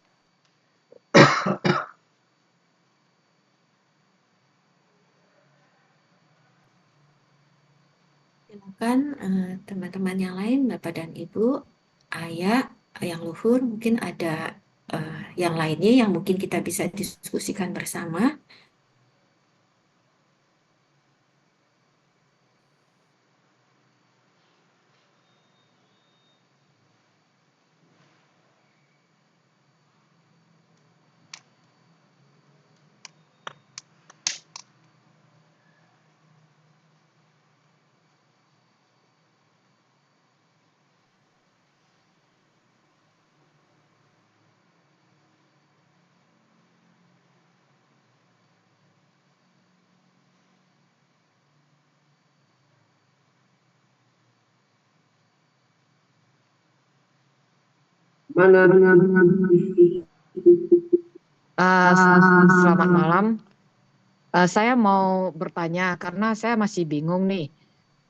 Silakan teman-teman yang lain, Bapak dan Ibu, Ayah, yang luhur, mungkin ada yang lainnya yang mungkin kita bisa diskusikan bersama. Selamat malam. Saya mau bertanya karena saya masih bingung nih.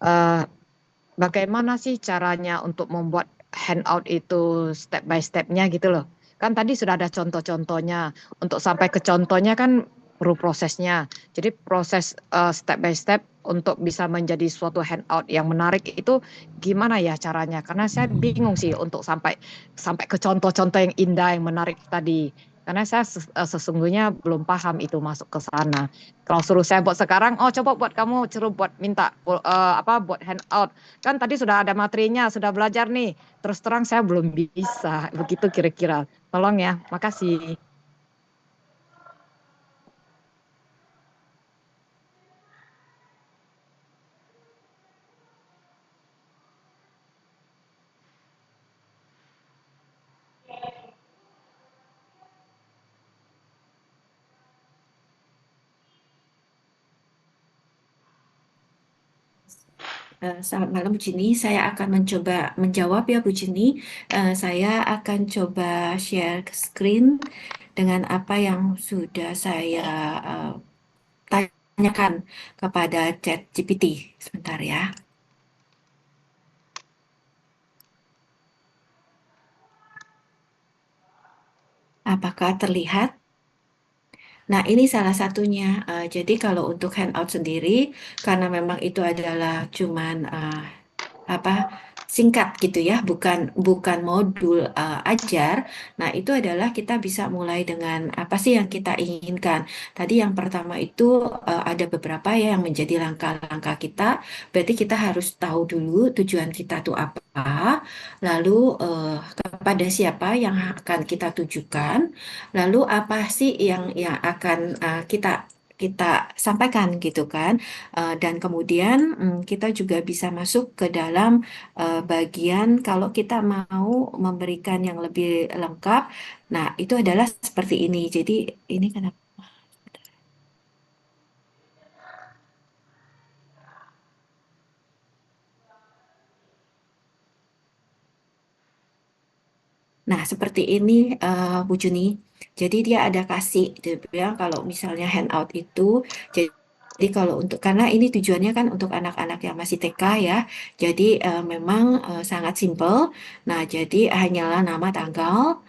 Eh, Bagaimana sih caranya untuk membuat handout itu step by step-nya gitu loh. Kan tadi sudah ada contoh-contohnya. Untuk sampai ke contohnya kan perlu prosesnya. Jadi proses step by step untuk bisa menjadi suatu handout yang menarik itu gimana ya caranya? Karena saya bingung sih untuk sampai sampai ke contoh-contoh yang indah, yang menarik tadi. Karena saya sesungguhnya belum paham itu masuk ke sana. Kalau suruh saya buat sekarang, oh coba buat kamu, suruh buat minta apa buat handout. Kan tadi sudah ada materinya, sudah belajar nih. Terus terang saya belum bisa. Begitu kira-kira. Tolong ya, makasih. Selamat malam Bu Jini, saya akan mencoba menjawab ya Bu Jini. Saya akan coba share ke screen dengan apa yang sudah saya eh, tanyakan kepada ChatGPT. Sebentar ya. Apakah terlihat? Nah, ini salah satunya. Jadi kalau untuk handout sendiri, karena memang itu adalah cuman apa singkat gitu ya, bukan bukan modul ajar. Nah, itu adalah kita bisa mulai dengan apa sih yang kita inginkan. Tadi yang pertama itu ada beberapa ya yang menjadi langkah-langkah kita. Berarti kita harus tahu dulu tujuan kita tuh apa, lalu kepada siapa yang akan kita tujukan, lalu apa sih yang akan kita kita sampaikan gitu kan. Dan kemudian kita juga bisa masuk ke dalam bagian kalau kita mau memberikan yang lebih lengkap. Nah, itu adalah seperti ini. Jadi ini kenapa? Nah, seperti ini Bu Juni. Jadi dia ada kasih, dia bilang kalau misalnya handout itu, jadi kalau untuk, karena ini tujuannya kan untuk anak-anak yang masih TK ya, jadi memang sangat simpel. Nah, jadi hanyalah nama tanggal,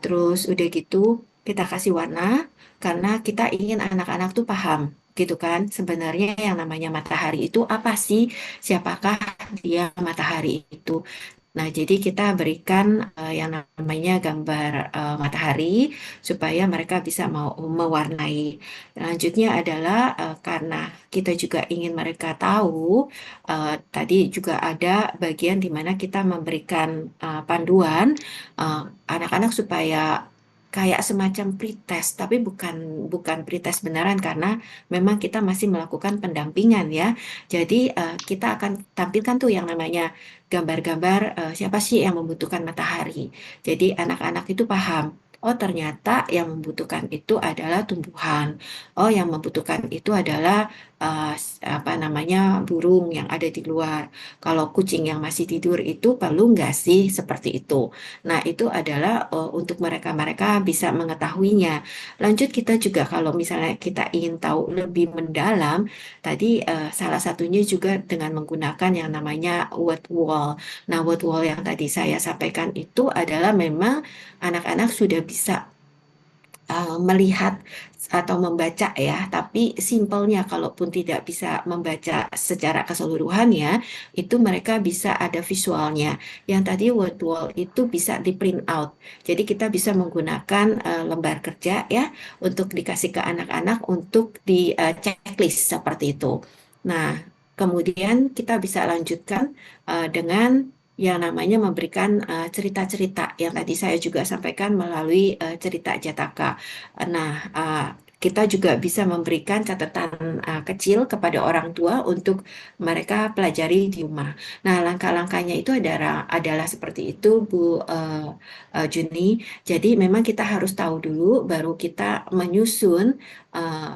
terus udah gitu kita kasih warna, karena kita ingin anak-anak tuh paham gitu kan, sebenarnya yang namanya matahari itu apa sih, siapakah dia matahari itu. Nah, jadi kita berikan yang namanya gambar matahari supaya mereka bisa mau mewarnai. Selanjutnya adalah karena kita juga ingin mereka tahu, tadi juga ada bagian di mana kita memberikan panduan eh, anak-anak supaya kayak semacam pretest, tapi bukan bukan pretest beneran karena memang kita masih melakukan pendampingan ya. Jadi kita akan tampilkan tuh yang namanya gambar-gambar siapa sih yang membutuhkan matahari. Jadi anak-anak itu paham, oh ternyata yang membutuhkan itu adalah tumbuhan. Oh yang membutuhkan itu adalah apa namanya burung yang ada di luar. Kalau kucing yang masih tidur itu perlu nggak sih seperti itu. Nah itu adalah untuk mereka-mereka bisa mengetahuinya. Lanjut kita juga kalau misalnya kita ingin tahu lebih mendalam, tadi salah satunya juga dengan menggunakan yang namanya word wall. Nah, word wall yang tadi saya sampaikan itu adalah memang anak-anak sudah bisa melihat atau membaca ya, tapi simpelnya kalaupun tidak bisa membaca secara keseluruhan ya, itu mereka bisa ada visualnya. Yang tadi word wall itu bisa di print out. Jadi kita bisa menggunakan lembar kerja ya untuk dikasih ke anak-anak untuk di checklist seperti itu. Nah, kemudian kita bisa lanjutkan dengan yang namanya memberikan cerita-cerita yang tadi saya juga sampaikan melalui cerita Jataka. Nah, kita juga bisa memberikan catatan kecil kepada orang tua untuk mereka pelajari di rumah. Nah, langkah-langkahnya itu adalah seperti itu, Bu Juni. Jadi memang kita harus tahu dulu, baru kita menyusun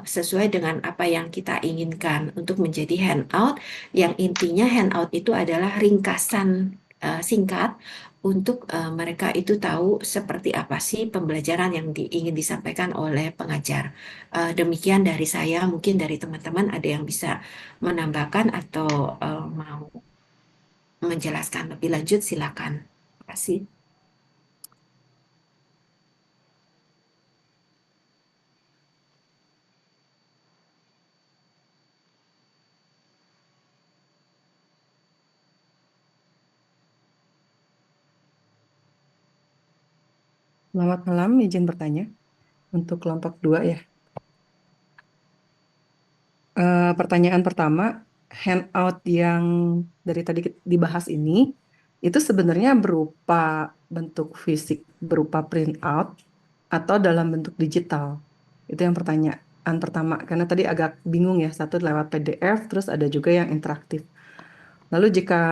sesuai dengan apa yang kita inginkan untuk menjadi handout. Yang intinya handout itu adalah ringkasan singkat untuk mereka itu tahu seperti apa sih pembelajaran yang ingin disampaikan oleh pengajar. Demikian dari saya, mungkin dari teman-teman ada yang bisa menambahkan atau mau menjelaskan lebih lanjut, silakan. Terima kasih. Selamat malam, izin bertanya untuk kelompok 2 ya. Pertanyaan pertama, handout yang dari tadi dibahas ini, itu sebenarnya berupa bentuk fisik, berupa printout, atau dalam bentuk digital? Itu yang pertanyaan pertama, karena tadi agak bingung ya, satu lewat PDF, terus ada juga yang interaktif. Lalu jika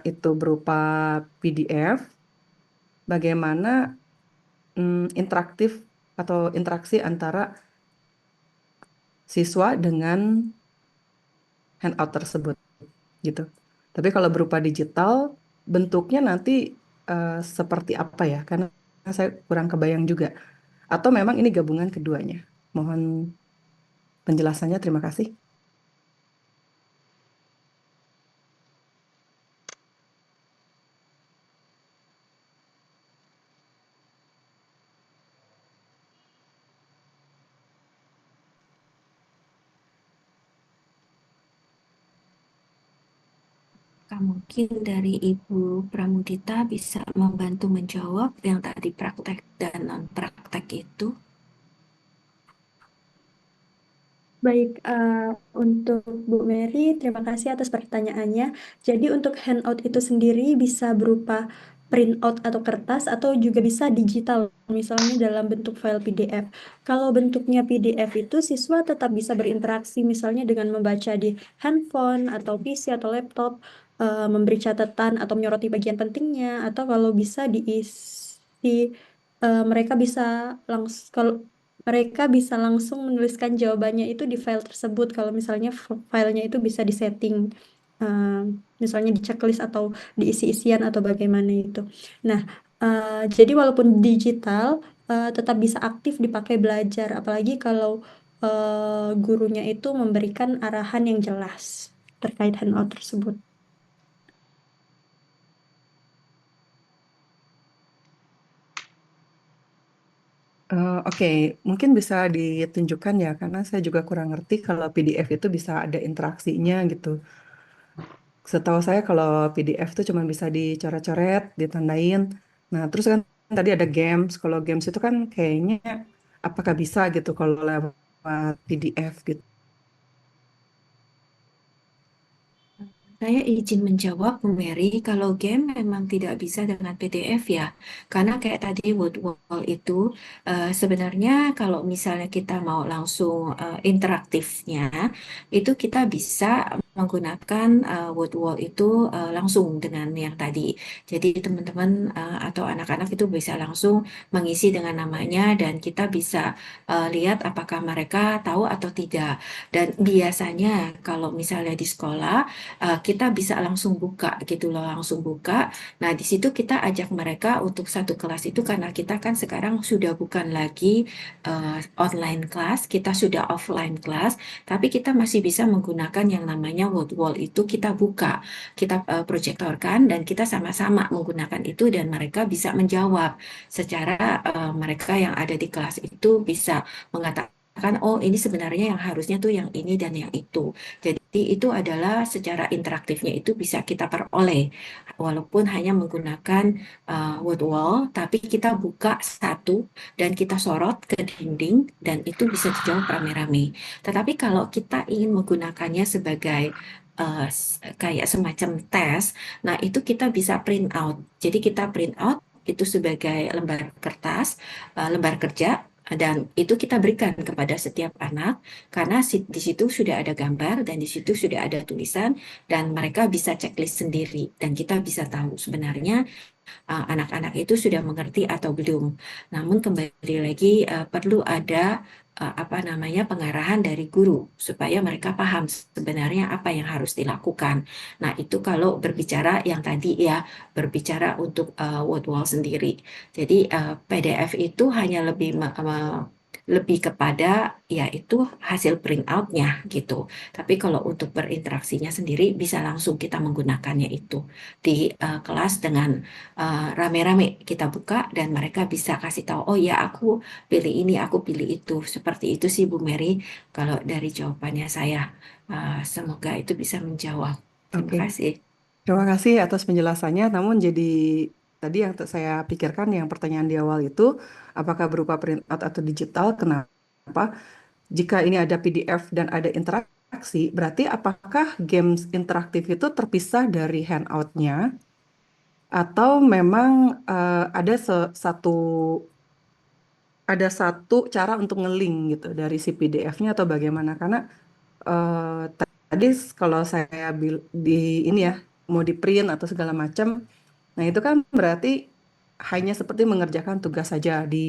itu berupa PDF, bagaimana interaktif atau interaksi antara siswa dengan handout tersebut gitu. Tapi kalau berupa digital, bentuknya nanti seperti apa ya? Karena saya kurang kebayang juga. Atau memang ini gabungan keduanya? Mohon penjelasannya, terima kasih. Mungkin dari Ibu Pramudita bisa membantu menjawab yang tadi praktek dan non-praktek itu. Baik, untuk Bu Mary, terima kasih atas pertanyaannya. Jadi untuk handout itu sendiri bisa berupa printout atau kertas atau juga bisa digital, misalnya dalam bentuk file PDF. Kalau bentuknya PDF itu siswa tetap bisa berinteraksi misalnya dengan membaca di handphone atau PC atau laptop, memberi catatan atau menyoroti bagian pentingnya, atau kalau bisa diisi, mereka bisa langsung menuliskan jawabannya itu di file tersebut. Kalau misalnya filenya itu bisa disetting, misalnya di checklist atau diisi isian atau bagaimana itu. Nah, jadi walaupun digital, tetap bisa aktif dipakai belajar, apalagi kalau gurunya itu memberikan arahan yang jelas terkait handout tersebut. Oke, mungkin bisa ditunjukkan ya, karena saya juga kurang ngerti kalau PDF itu bisa ada interaksinya gitu. Setahu saya kalau PDF itu cuma bisa dicoret-coret, ditandain. Nah, terus kan tadi ada games. Kalau games itu kan kayaknya apakah bisa gitu kalau lewat PDF gitu. Saya izin menjawab, Bu Mary, kalau game memang tidak bisa dengan PDF ya, karena kayak tadi word wall itu sebenarnya kalau misalnya kita mau langsung interaktifnya, itu kita bisa menggunakan word wall itu langsung dengan yang tadi. Jadi teman-teman atau anak-anak itu bisa langsung mengisi dengan namanya dan kita bisa lihat apakah mereka tahu atau tidak. Dan biasanya kalau misalnya di sekolah kita bisa langsung buka gitu loh, langsung buka. Nah, di situ kita ajak mereka untuk satu kelas itu karena kita kan sekarang sudah bukan lagi online class, kita sudah offline class, tapi kita masih bisa menggunakan yang namanya word wall itu kita buka, kita proyektorkan dan kita sama-sama menggunakan itu dan mereka bisa menjawab secara mereka yang ada di kelas itu bisa mengatakan, oh ini sebenarnya yang harusnya tuh yang ini dan yang itu. Jadi itu adalah secara interaktifnya itu bisa kita peroleh walaupun hanya menggunakan word wall, tapi kita buka satu dan kita sorot ke dinding dan itu bisa dijawab rame-rame. Tetapi kalau kita ingin menggunakannya sebagai kayak semacam tes, nah itu kita bisa print out. Jadi kita print out itu sebagai lembar kertas, lembar kerja, dan itu kita berikan kepada setiap anak karena di situ sudah ada gambar dan di situ sudah ada tulisan dan mereka bisa checklist sendiri dan kita bisa tahu sebenarnya anak-anak itu sudah mengerti atau belum. Namun kembali lagi perlu ada apa namanya pengarahan dari guru supaya mereka paham sebenarnya apa yang harus dilakukan. Nah, itu kalau berbicara yang tadi ya, berbicara untuk word wall sendiri. Jadi PDF itu hanya lebih kepada yaitu hasil print out-nya gitu. Tapi kalau untuk berinteraksinya sendiri bisa langsung kita menggunakannya itu di kelas dengan rame-rame kita buka dan mereka bisa kasih tahu, oh ya aku pilih ini, aku pilih itu. Seperti itu sih Bu Mary, kalau dari jawabannya saya. Semoga itu bisa menjawab. Terima Oke, kasih. terima kasih atas penjelasannya. Namun jadi tadi yang saya pikirkan yang pertanyaan di awal itu, apakah berupa printout atau digital? Kenapa? Jika ini ada PDF dan ada interaksi, berarti apakah games interaktif itu terpisah dari handout-nya atau memang ada satu cara untuk nge-link gitu dari si PDF-nya atau bagaimana? Karena tadi kalau saya di ini ya mau di print atau segala macam, nah itu kan berarti hanya seperti mengerjakan tugas saja di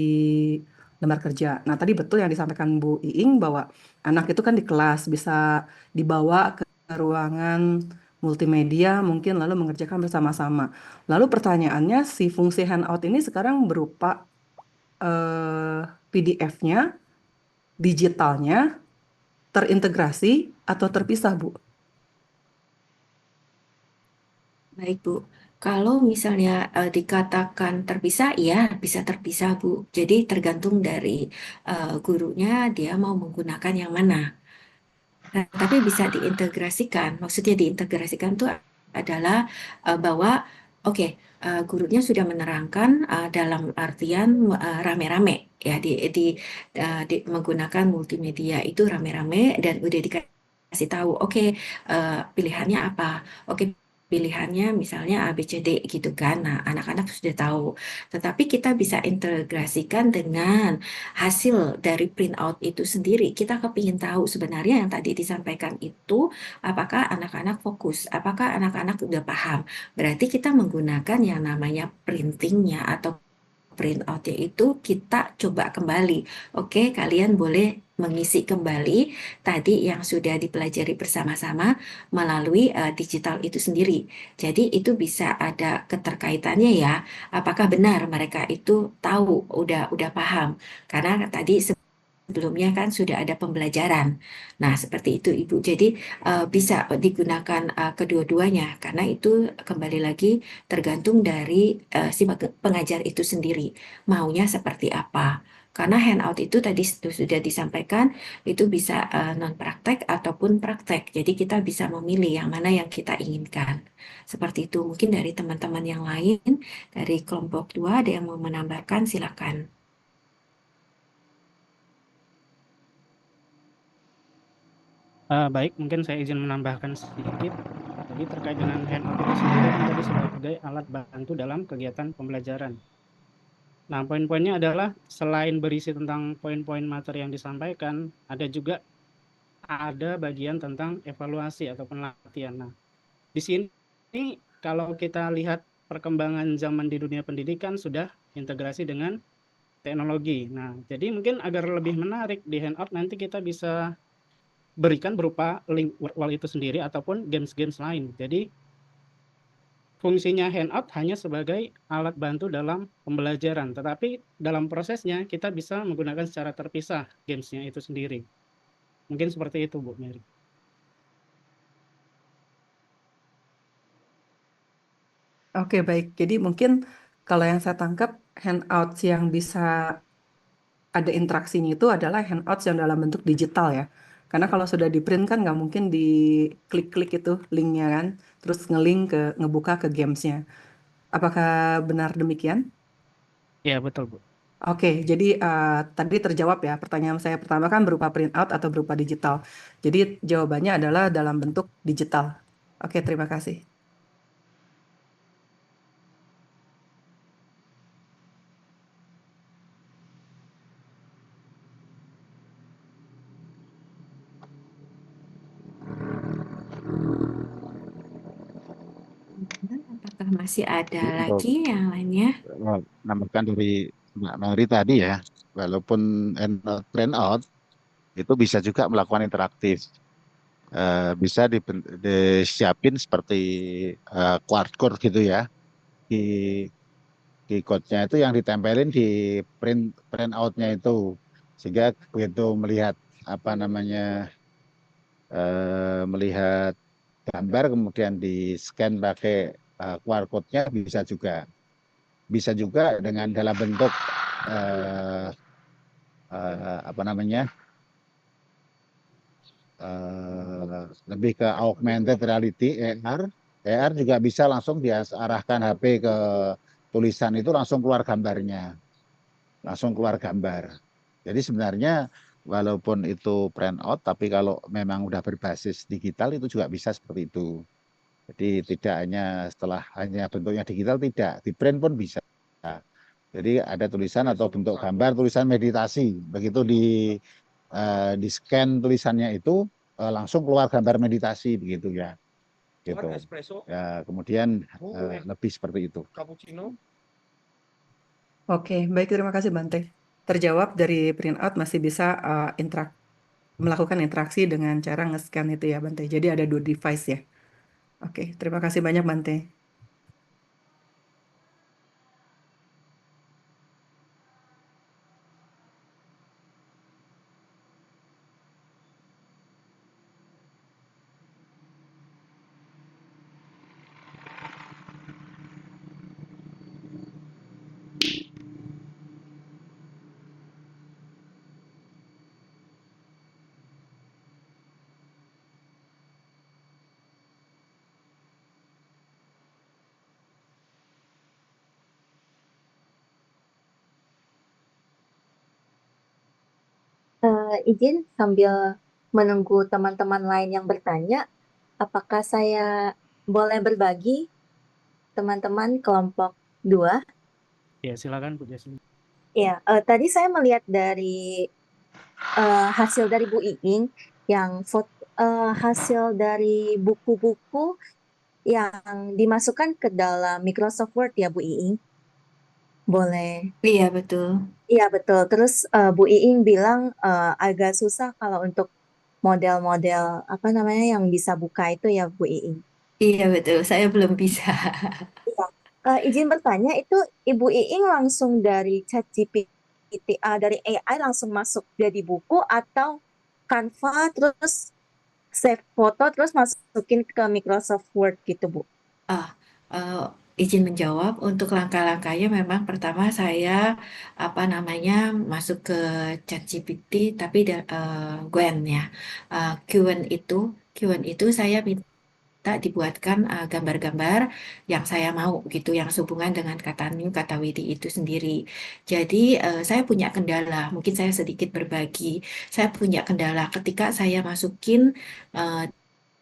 lembar kerja. Nah tadi betul yang disampaikan Bu Iing bahwa anak itu kan di kelas bisa dibawa ke ruangan multimedia mungkin lalu mengerjakan bersama-sama. Lalu pertanyaannya si fungsi handout ini sekarang berupa PDF-nya, digitalnya, terintegrasi atau terpisah, Bu? Baik, Bu. Kalau misalnya dikatakan terpisah, ya bisa terpisah, Bu. Jadi tergantung dari gurunya dia mau menggunakan yang mana. Nah, tapi bisa diintegrasikan. Maksudnya diintegrasikan itu adalah bahwa oke, gurunya sudah menerangkan dalam artian rame-rame ya menggunakan multimedia itu rame-rame dan udah dikasih tahu oke, pilihannya apa? Oke, pilihannya misalnya A, B, C, D gitu kan. Nah, anak-anak sudah tahu. Tetapi kita bisa integrasikan dengan hasil dari printout itu sendiri. Kita kepingin tahu sebenarnya yang tadi disampaikan itu apakah anak-anak fokus, apakah anak-anak udah paham. Berarti kita menggunakan yang namanya printingnya atau printoutnya itu kita coba kembali. Oke, kalian boleh mengisi kembali tadi yang sudah dipelajari bersama-sama melalui digital itu sendiri. Jadi itu bisa ada keterkaitannya ya. Apakah benar mereka itu tahu, udah paham? Karena tadi sebelumnya kan sudah ada pembelajaran. Nah, seperti itu Ibu. Jadi bisa digunakan kedua-duanya karena itu kembali lagi tergantung dari si pengajar itu sendiri maunya seperti apa. Karena handout itu tadi sudah disampaikan itu bisa non praktek ataupun praktek. Jadi kita bisa memilih yang mana yang kita inginkan. Seperti itu. Mungkin dari teman-teman yang lain dari kelompok 2 ada yang mau menambahkan silakan. Baik, mungkin saya izin menambahkan sedikit. Jadi terkait dengan handout itu sendiri kan tadi sebagai alat bantu dalam kegiatan pembelajaran. Nah, poin-poinnya adalah selain berisi tentang poin-poin materi yang disampaikan, ada bagian tentang evaluasi atau penelitian. Nah, di sini kalau kita lihat perkembangan zaman di dunia pendidikan sudah integrasi dengan teknologi. Nah, jadi mungkin agar lebih menarik di handout nanti kita bisa berikan berupa link wall itu sendiri ataupun games-games lain. Jadi fungsinya handout hanya sebagai alat bantu dalam pembelajaran, tetapi dalam prosesnya kita bisa menggunakan secara terpisah gamesnya itu sendiri. Mungkin seperti itu, Bu Mary. Oke, baik. Jadi mungkin kalau yang saya tangkap handouts yang bisa ada interaksinya itu adalah handouts yang dalam bentuk digital ya. Karena kalau sudah di print kan nggak mungkin di klik-klik itu linknya kan, terus ngelink ngebuka ke gamesnya. Apakah benar demikian? Ya, betul, Bu. Oke, jadi tadi terjawab ya pertanyaan saya pertama kan berupa printout atau berupa digital. Jadi jawabannya adalah dalam bentuk digital. Oke, terima kasih. Apakah masih ada Untuk lagi yang lainnya? menambahkan dari Mbak Mary tadi ya, walaupun print out itu bisa juga melakukan interaktif. Bisa disiapin seperti QR code gitu ya. Di code-nya itu yang ditempelin di print out-nya itu. Sehingga begitu melihat apa namanya melihat gambar kemudian di scan pakai QR code-nya bisa juga dengan dalam bentuk eh, apa namanya lebih ke augmented reality AR. AR juga bisa langsung diarahkan HP ke tulisan itu langsung keluar gambarnya, langsung keluar gambar. Jadi sebenarnya walaupun itu print out, tapi kalau memang udah berbasis digital itu juga bisa seperti itu. Jadi tidak hanya setelah hanya bentuknya digital, tidak di print pun bisa. Jadi ada tulisan atau bentuk gambar tulisan meditasi. Begitu di scan tulisannya itu langsung keluar gambar meditasi begitu ya. Gitu. Ya, kemudian lebih seperti itu. Oke, baik, terima kasih Bante. Terjawab dari printout masih bisa melakukan interaksi dengan cara nge-scan itu ya Bante. Jadi ada 2 device ya. Oke, terima kasih banyak Bante. Izin sambil menunggu teman-teman lain yang bertanya, apakah saya boleh berbagi teman-teman kelompok 2? Ya, silakan Bu Jasmine. Ya, tadi saya melihat dari hasil dari Bu Iing yang hasil dari buku-buku yang dimasukkan ke dalam Microsoft Word ya Bu Iing. Boleh. Iya, betul. Iya betul. Terus Bu Iing bilang agak susah kalau untuk model-model apa namanya yang bisa buka itu ya Bu Iing. Iya, betul. Saya belum bisa. Iya. Izin bertanya itu Ibu Iing langsung dari ChatGPT, dari AI langsung masuk jadi buku atau Canva terus save foto terus masukin ke Microsoft Word gitu Bu? Ah, eh, izin menjawab untuk langkah-langkahnya memang pertama saya apa namanya masuk ke ChatGPT tapi Gwen ya. Qwen itu saya minta dibuatkan gambar-gambar yang saya mau gitu yang sehubungan dengan kata new kata widi itu sendiri. Jadi saya punya kendala, mungkin saya sedikit berbagi. Saya punya kendala ketika saya masukin eh,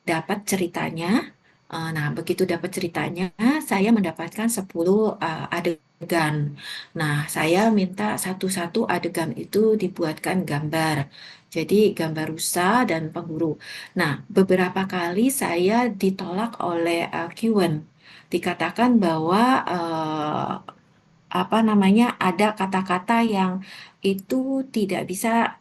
dapat ceritanya. Nah, begitu dapat ceritanya, saya mendapatkan 10 adegan. Nah, saya minta satu-satu adegan itu dibuatkan gambar. Jadi, gambar rusa dan penghulu. Nah, beberapa kali saya ditolak oleh Qwen. Dikatakan bahwa apa namanya ada kata-kata yang itu tidak bisa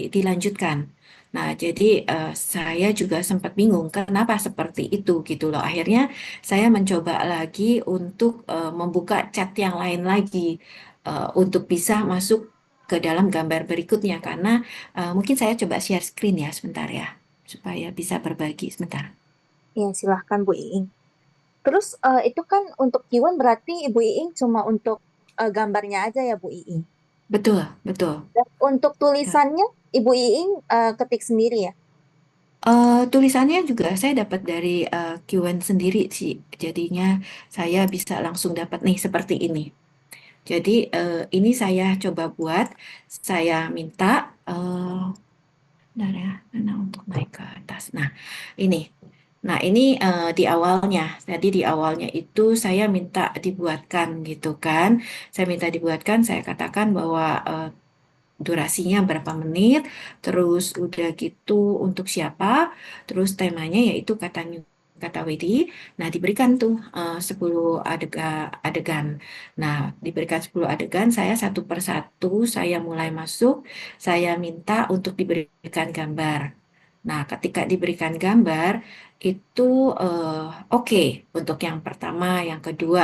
dilanjutkan. Nah, jadi saya juga sempat bingung kenapa seperti itu gitu loh. Akhirnya saya mencoba lagi untuk membuka chat yang lain lagi untuk bisa masuk ke dalam gambar berikutnya karena mungkin saya coba share screen ya sebentar ya supaya bisa berbagi sebentar. Ya silahkan Bu Iing. Terus itu kan untuk Kiwan berarti Ibu Iing cuma untuk gambarnya aja ya Bu Iing. Betul, betul. Dan untuk tulisannya Ibu Iing ketik sendiri ya? Tulisannya juga saya dapat dari Qwen sendiri sih. Jadinya saya bisa langsung dapat nih seperti ini. Jadi ini saya coba buat, saya minta, bentar ya, mana untuk naik ke atas. Ini. Nah, ini di awalnya. Jadi di awalnya itu saya minta dibuatkan gitu kan. Saya minta dibuatkan, saya katakan bahwa durasinya berapa menit, terus udah gitu untuk siapa, terus temanya yaitu kata new kata Wedi. Nah, diberikan tuh 10 adegan. Nah, diberikan 10 adegan, saya satu persatu, saya mulai masuk, saya minta untuk diberikan gambar. Nah, ketika diberikan gambar, itu oke untuk yang pertama, yang kedua,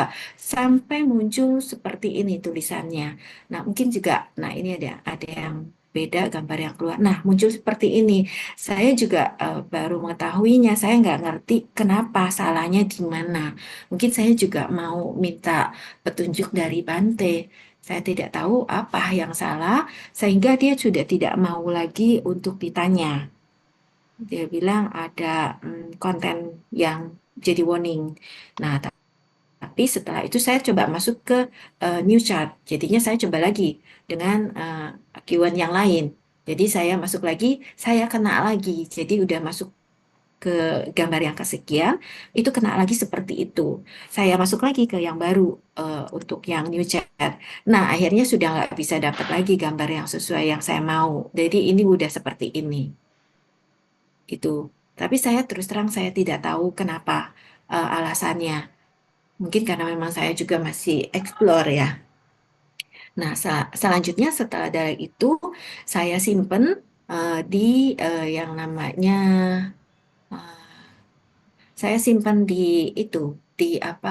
sampai muncul seperti ini tulisannya. Nah, mungkin juga, nah ini ada yang beda gambar yang keluar. Nah, muncul seperti ini. Saya juga baru mengetahuinya, saya nggak ngerti kenapa salahnya di mana. Mungkin saya juga mau minta petunjuk dari Bante. Saya tidak tahu apa yang salah, sehingga dia sudah tidak mau lagi untuk ditanya. Dia bilang ada konten yang jadi warning. Nah, tapi setelah itu saya coba masuk ke new chart. Jadinya saya coba lagi dengan keyword yang lain. Jadi saya masuk lagi, saya kena lagi. Jadi udah masuk ke gambar yang kesekian, itu kena lagi seperti itu. Saya masuk lagi ke yang baru untuk yang new chat. Nah, akhirnya sudah nggak bisa dapat lagi gambar yang sesuai yang saya mau. Jadi ini udah seperti ini. Itu. Tapi saya terus terang saya tidak tahu kenapa alasannya. Mungkin karena memang saya juga masih explore ya. Nah, selanjutnya setelah dari itu saya simpen di yang namanya eh, saya simpan di itu di apa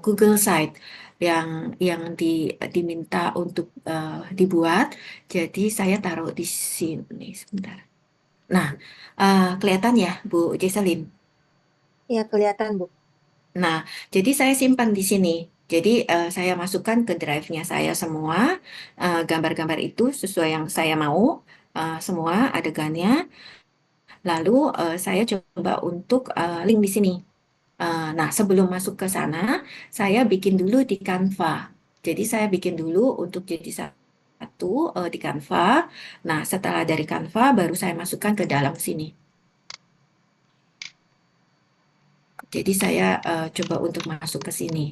Google Site yang diminta untuk dibuat. Jadi saya taruh di sini sebentar. Nah, kelihatan ya Bu Jesselyn? Ya, kelihatan, Bu. Nah, jadi saya simpan di sini. Jadi saya masukkan ke drive-nya saya semua gambar-gambar itu sesuai yang saya mau, semua adegannya. Lalu saya coba untuk link di sini. Nah, sebelum masuk ke sana, saya bikin dulu di Canva. Jadi saya bikin dulu untuk jadi satu di Canva. Nah, setelah dari Canva, baru saya masukkan ke dalam sini. Jadi saya coba untuk masuk ke sini.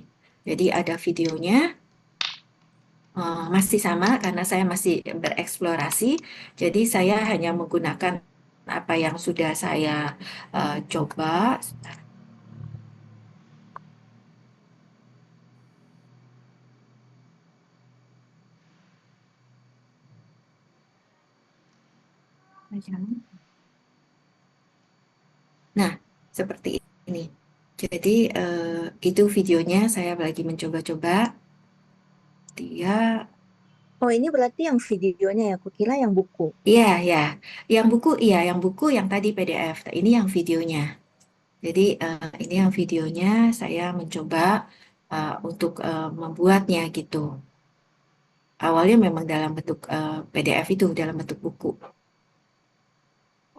Jadi ada videonya, masih sama karena saya masih bereksplorasi. Jadi saya hanya menggunakan apa yang sudah saya coba. Nah, seperti ini. Jadi itu videonya saya lagi mencoba-coba. Dia, Oh, ini berarti yang videonya ya, aku kira yang buku. iya ya, yang buku iya, yang buku yang tadi PDF. Ini yang videonya. Jadi ini yang videonya saya mencoba untuk membuatnya gitu. Awalnya memang dalam bentuk PDF itu, dalam bentuk buku.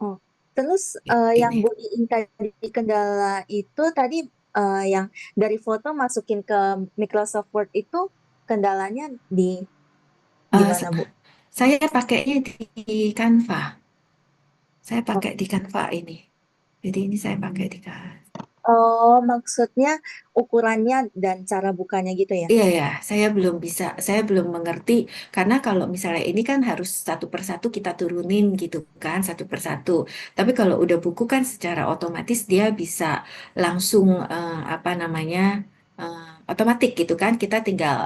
Oh, terus yang Ini. Bu Iing tadi kendala itu tadi yang dari foto masukin ke Microsoft Word itu kendalanya di Eh, mana, sa- Bu? saya pakainya di Canva. Saya Oh, pakai di Canva ini. Jadi ini saya pakai di Canva. oh, maksudnya ukurannya dan cara bukanya gitu ya? Iya ya, saya belum mengerti karena kalau misalnya ini kan harus satu persatu kita turunin gitu kan, satu persatu. Tapi kalau udah buku kan secara otomatis dia bisa langsung apa namanya eh, otomatis gitu kan, kita tinggal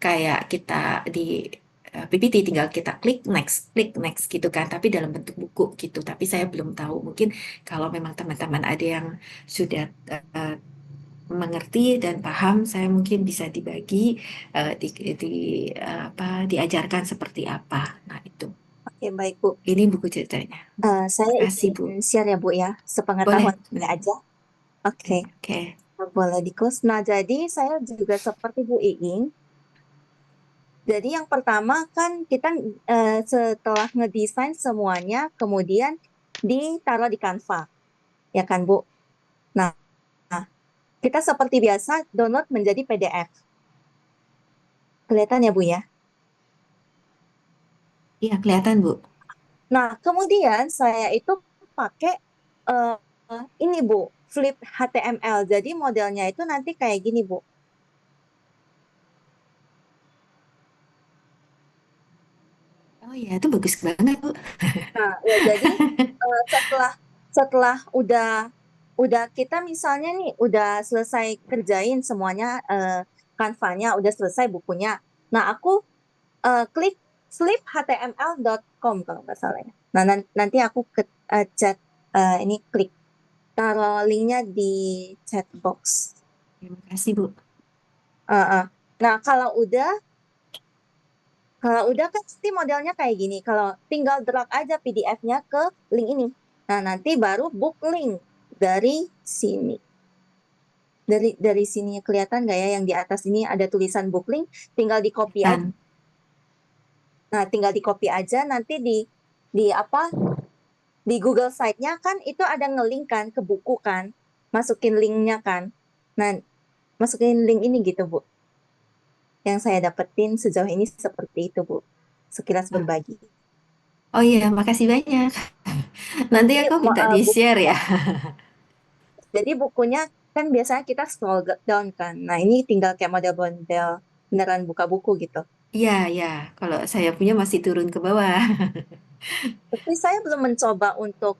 kayak kita di PPT tinggal kita klik next gitu kan, tapi dalam bentuk buku gitu. Tapi saya belum tahu, mungkin kalau memang teman-teman ada yang sudah eh, mengerti dan paham, saya mungkin bisa dibagi apa diajarkan seperti apa. Nah, itu. Oke, baik, Bu. Ini buku ceritanya. Saya Kasih, Bu. izin share ya, Bu ya, Boleh, sepengetahuan saya boleh. aja. Oke, Oke. boleh di close. Nah, jadi saya juga seperti Bu Iing. Jadi yang pertama kan kita setelah ngedesain semuanya, kemudian ditaruh di Canva, ya kan, Bu? Nah, kita seperti biasa download menjadi PDF. Kelihatan ya, Bu ya? Iya, kelihatan, Bu. Nah, kemudian saya itu pakai eh, ini, Bu, Flip HTML. Jadi modelnya itu nanti kayak gini, Bu. Oh iya, itu bagus banget, Bu. Nah, ya jadi setelah setelah udah udah kita misalnya nih udah selesai kerjain semuanya, Canva-nya udah selesai bukunya. Nah, aku klik sleephtml.com kalau nggak salah ya. Nah, nanti aku chat, ini klik taruh linknya di chat box. Terima kasih, Bu. Nah, kalau udah kan pasti modelnya kayak gini. Kalau tinggal drag aja PDF-nya ke link ini. Nah, nanti baru book link dari sini. Dari sini kelihatan nggak ya yang di atas ini ada tulisan book link, tinggal di copy aja. Dan Nah, tinggal di copy aja nanti di apa? Di Google Site-nya kan itu ada ngelink kan ke buku kan. Masukin linknya kan. Nah, masukin link ini gitu, Bu. Yang saya dapetin sejauh ini seperti itu, Bu. Sekilas berbagi. oh iya, makasih banyak. Nanti Jadi, aku minta di-share ya. jadi bukunya kan biasanya kita scroll down kan. Nah, ini tinggal kayak model-model beneran buka buku gitu. Iya, ya. Kalau saya punya masih turun ke bawah. Tapi saya belum mencoba untuk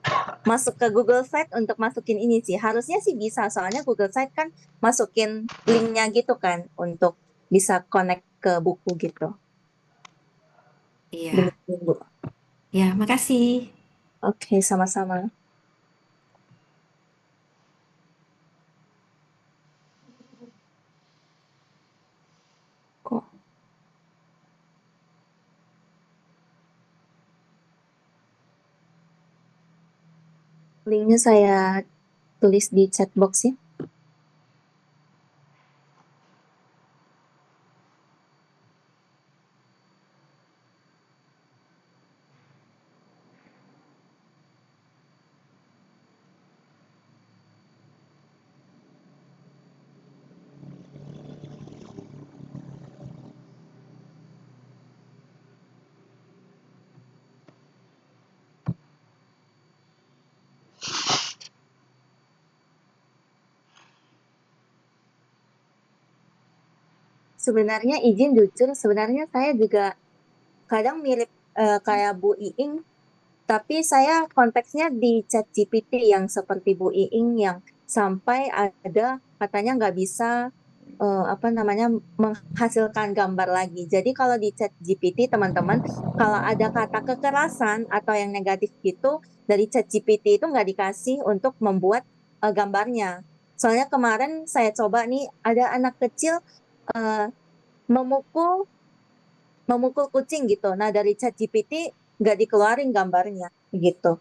masuk ke Google Site untuk masukin ini sih. Harusnya sih bisa, soalnya Google Site kan masukin linknya gitu kan untuk bisa connect ke buku gitu. Iya. Demikian, Bu. Ya, makasih. Oke, sama-sama. Kok linknya saya tulis di chat box ya. Sebenarnya izin jujur, sebenarnya saya juga kadang mirip kayak Bu Iing, tapi saya konteksnya di chat GPT yang seperti Bu Iing yang sampai ada katanya nggak bisa apa namanya menghasilkan gambar lagi. Jadi kalau di chat GPT teman-teman, kalau ada kata kekerasan atau yang negatif gitu dari chat GPT itu nggak dikasih untuk membuat gambarnya. Soalnya kemarin saya coba nih ada anak kecil eh, memukul memukul kucing gitu. Nah, dari ChatGPT nggak dikeluarin gambarnya gitu.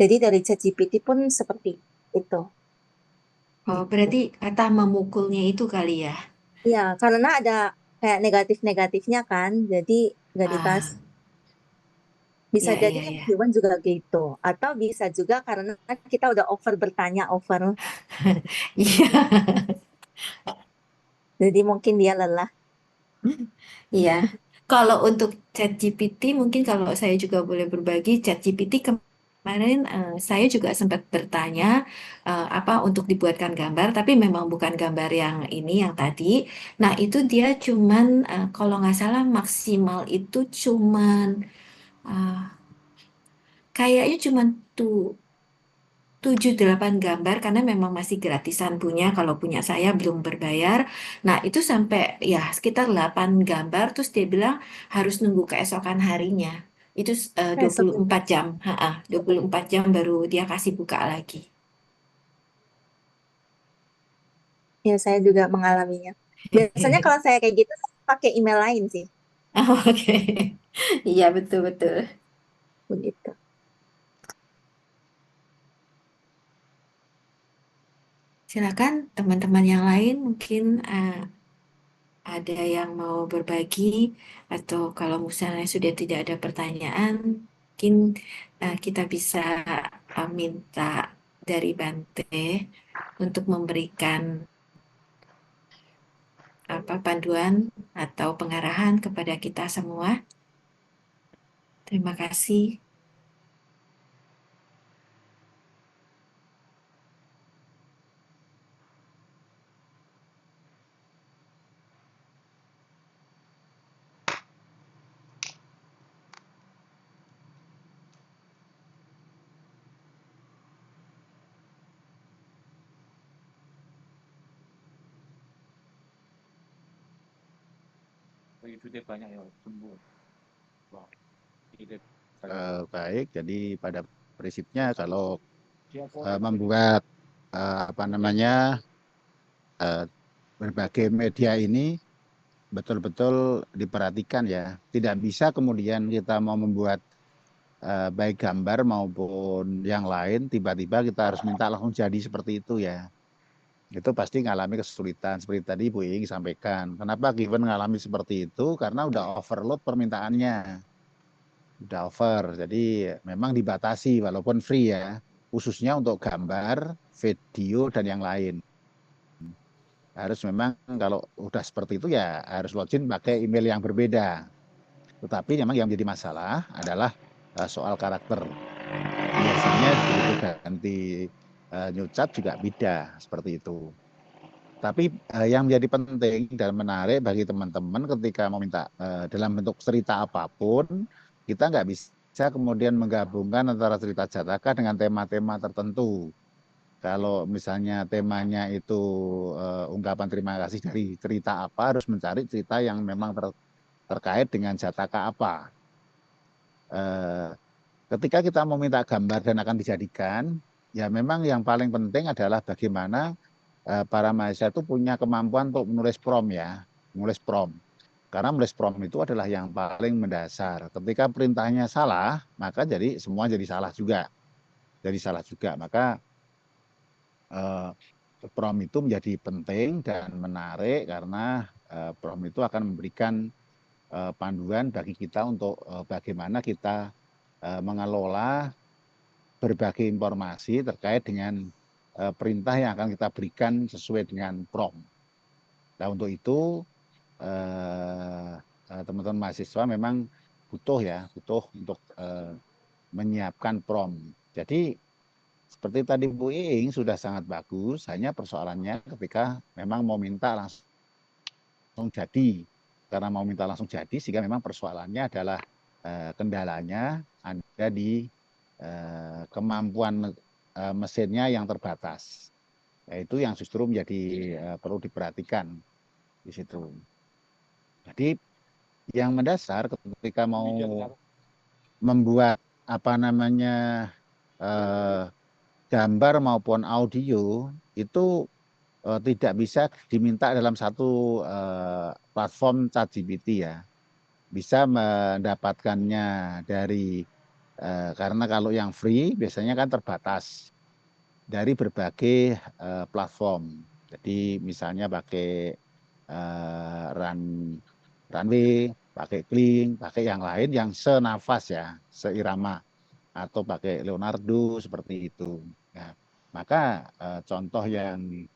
Jadi dari ChatGPT pun seperti itu. Oh, Gitu. berarti kata memukulnya itu kali ya. Ya, karena ada kayak negatif-negatifnya kan, jadi nggak Ah, dikasih. Bisa ya, jadi ya, yang ya. hewan juga gitu. Atau bisa juga karena kita udah over bertanya, over. Iya, Jadi mungkin dia lelah. iya. Kalau untuk ChatGPT, mungkin kalau saya juga boleh berbagi, ChatGPT kemarin saya juga sempat bertanya apa untuk dibuatkan gambar, tapi memang bukan gambar yang ini yang tadi. Nah, itu dia cuman kalau nggak salah maksimal itu cuman eh, kayaknya cuman tuh 7-8 gambar karena memang masih gratisan punya kalau punya saya belum berbayar. Nah, itu sampai ya sekitar 8 gambar terus dia bilang harus nunggu keesokan harinya. Itu Seperti 24 jam. 24 jam baru dia kasih buka lagi. ya saya juga mengalaminya. Biasanya kalau saya kayak gitu saya pakai email lain sih, Oke. Iya, betul-betul. begitu. Silakan teman-teman yang lain mungkin ada yang mau berbagi atau kalau misalnya sudah tidak ada pertanyaan, mungkin kita bisa minta dari Bante untuk memberikan apa panduan atau pengarahan kepada kita semua. Terima kasih. Baik, jadi pada prinsipnya kalau membuat apa namanya berbagai media ini betul-betul diperhatikan ya. Tidak bisa kemudian kita mau membuat baik gambar maupun yang lain tiba-tiba kita harus minta langsung jadi seperti itu ya. Itu pasti mengalami kesulitan seperti tadi Bu Ing sampaikan. Kenapa Given mengalami seperti itu? Karena udah overload permintaannya. Udah over. Jadi memang dibatasi walaupun free ya. Khususnya untuk gambar, video dan yang lain. Harus memang kalau udah seperti itu ya harus login pakai email yang berbeda. Tetapi memang yang menjadi masalah adalah soal karakter. Biasanya begitu ganti new chat juga beda seperti itu. Tapi yang menjadi penting dan menarik bagi teman-teman ketika mau minta dalam bentuk cerita apapun, kita nggak bisa kemudian menggabungkan antara cerita Jataka dengan tema-tema tertentu. Kalau misalnya temanya itu ungkapan terima kasih dari cerita apa, harus mencari cerita yang memang terkait dengan Jataka apa. Ketika kita mau minta gambar dan akan dijadikan, ya memang yang paling penting adalah bagaimana para mahasiswa itu punya kemampuan untuk menulis prompt ya, menulis prompt. Karena menulis prompt itu adalah yang paling mendasar. Ketika perintahnya salah, maka jadi semua jadi salah juga. Jadi salah juga. Maka prompt itu menjadi penting dan menarik karena prompt itu akan memberikan panduan bagi kita untuk bagaimana kita mengelola berbagai informasi terkait dengan perintah yang akan kita berikan sesuai dengan prompt. Nah untuk itu teman-teman mahasiswa memang butuh untuk menyiapkan prompt. Jadi seperti tadi Bu Iing sudah sangat bagus, hanya persoalannya ketika memang mau minta langsung jadi. Karena mau minta langsung jadi, sehingga memang persoalannya adalah kendalanya ada di kemampuan mesinnya yang terbatas. Itu yang justru menjadi perlu diperhatikan di situ. Jadi yang mendasar ketika mau membuat apa namanya gambar maupun audio itu tidak bisa diminta dalam satu platform ChatGPT ya. Bisa mendapatkannya dari karena kalau yang free biasanya kan terbatas dari berbagai platform. Jadi misalnya pakai runway, pakai Kling, pakai yang lain yang senafas ya, seirama, atau pakai Leonardo seperti itu. Nah, maka contoh yang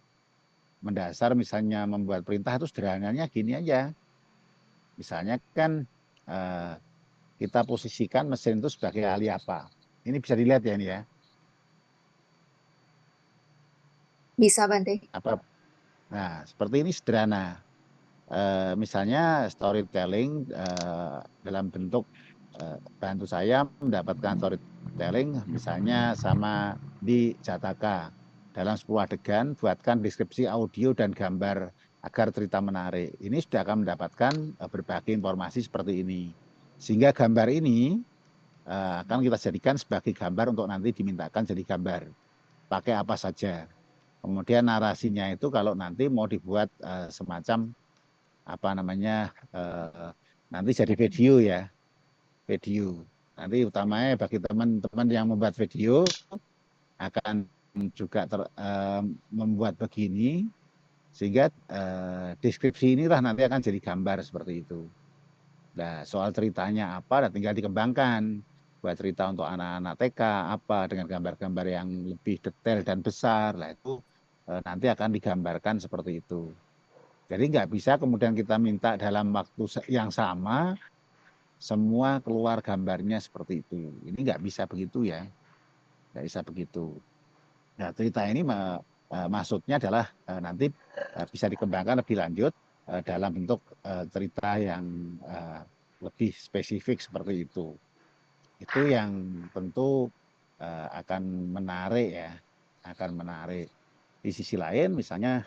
mendasar misalnya membuat perintah itu sederhananya gini aja. Misalnya kan kita posisikan mesin itu sebagai ahli apa. Ini bisa dilihat ya ini ya. Bisa, Bante. Nah, seperti ini sederhana. Misalnya storytelling dalam bentuk bantu saya mendapatkan storytelling misalnya sama di Jataka. Dalam 10 adegan, buatkan deskripsi audio dan gambar agar cerita menarik. Ini sudah akan mendapatkan berbagai informasi seperti ini. Sehingga gambar ini akan kita jadikan sebagai gambar untuk nanti dimintakan jadi gambar. Pakai apa saja. Kemudian narasinya itu kalau nanti mau dibuat semacam apa namanya nanti jadi video ya. Video. Nanti utamanya bagi teman-teman yang membuat video akan juga membuat begini sehingga deskripsi inilah nanti akan jadi gambar seperti itu. Nah, soal ceritanya apa dan tinggal dikembangkan. Buat cerita untuk anak-anak TK apa dengan gambar-gambar yang lebih detail dan besar. Lah itu nanti akan digambarkan seperti itu. Jadi nggak bisa kemudian kita minta dalam waktu yang sama semua keluar gambarnya seperti itu. Ini nggak bisa begitu ya. Nggak bisa begitu. Nah, cerita ini maksudnya adalah nanti bisa dikembangkan lebih lanjut dalam bentuk cerita yang lebih spesifik seperti itu. Itu yang tentu akan menarik ya, akan menarik. Di sisi lain misalnya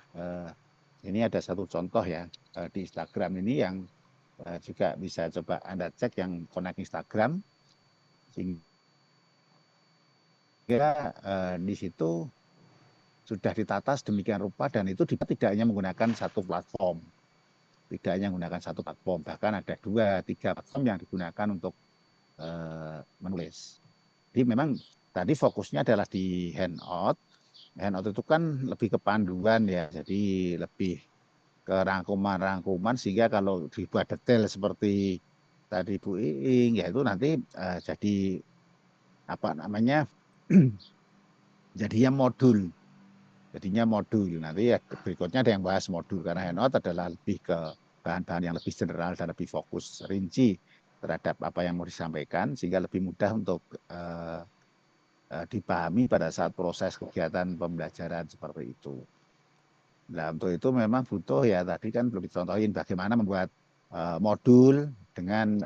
ini ada satu contoh ya di Instagram ini yang juga bisa coba Anda cek yang connect Instagram, sehingga di situ sudah ditata sedemikian rupa dan itu tidak hanya menggunakan satu platform, bahkan ada 2-3 platform yang digunakan untuk menulis. Jadi memang tadi fokusnya adalah di Handout. Handout itu kan lebih ke panduan ya, jadi lebih ke rangkuman-rangkuman sehingga kalau dibuat detail seperti tadi Bu Iing, ya itu nanti jadi apa namanya jadinya modul. Nanti ya berikutnya ada yang bahas modul karena Handout adalah lebih ke bahan-bahan yang lebih general dan lebih fokus rinci terhadap apa yang mau disampaikan sehingga lebih mudah untuk dipahami pada saat proses kegiatan pembelajaran seperti itu. Nah, untuk itu memang butuh ya tadi kan belum dicontohin bagaimana membuat modul dengan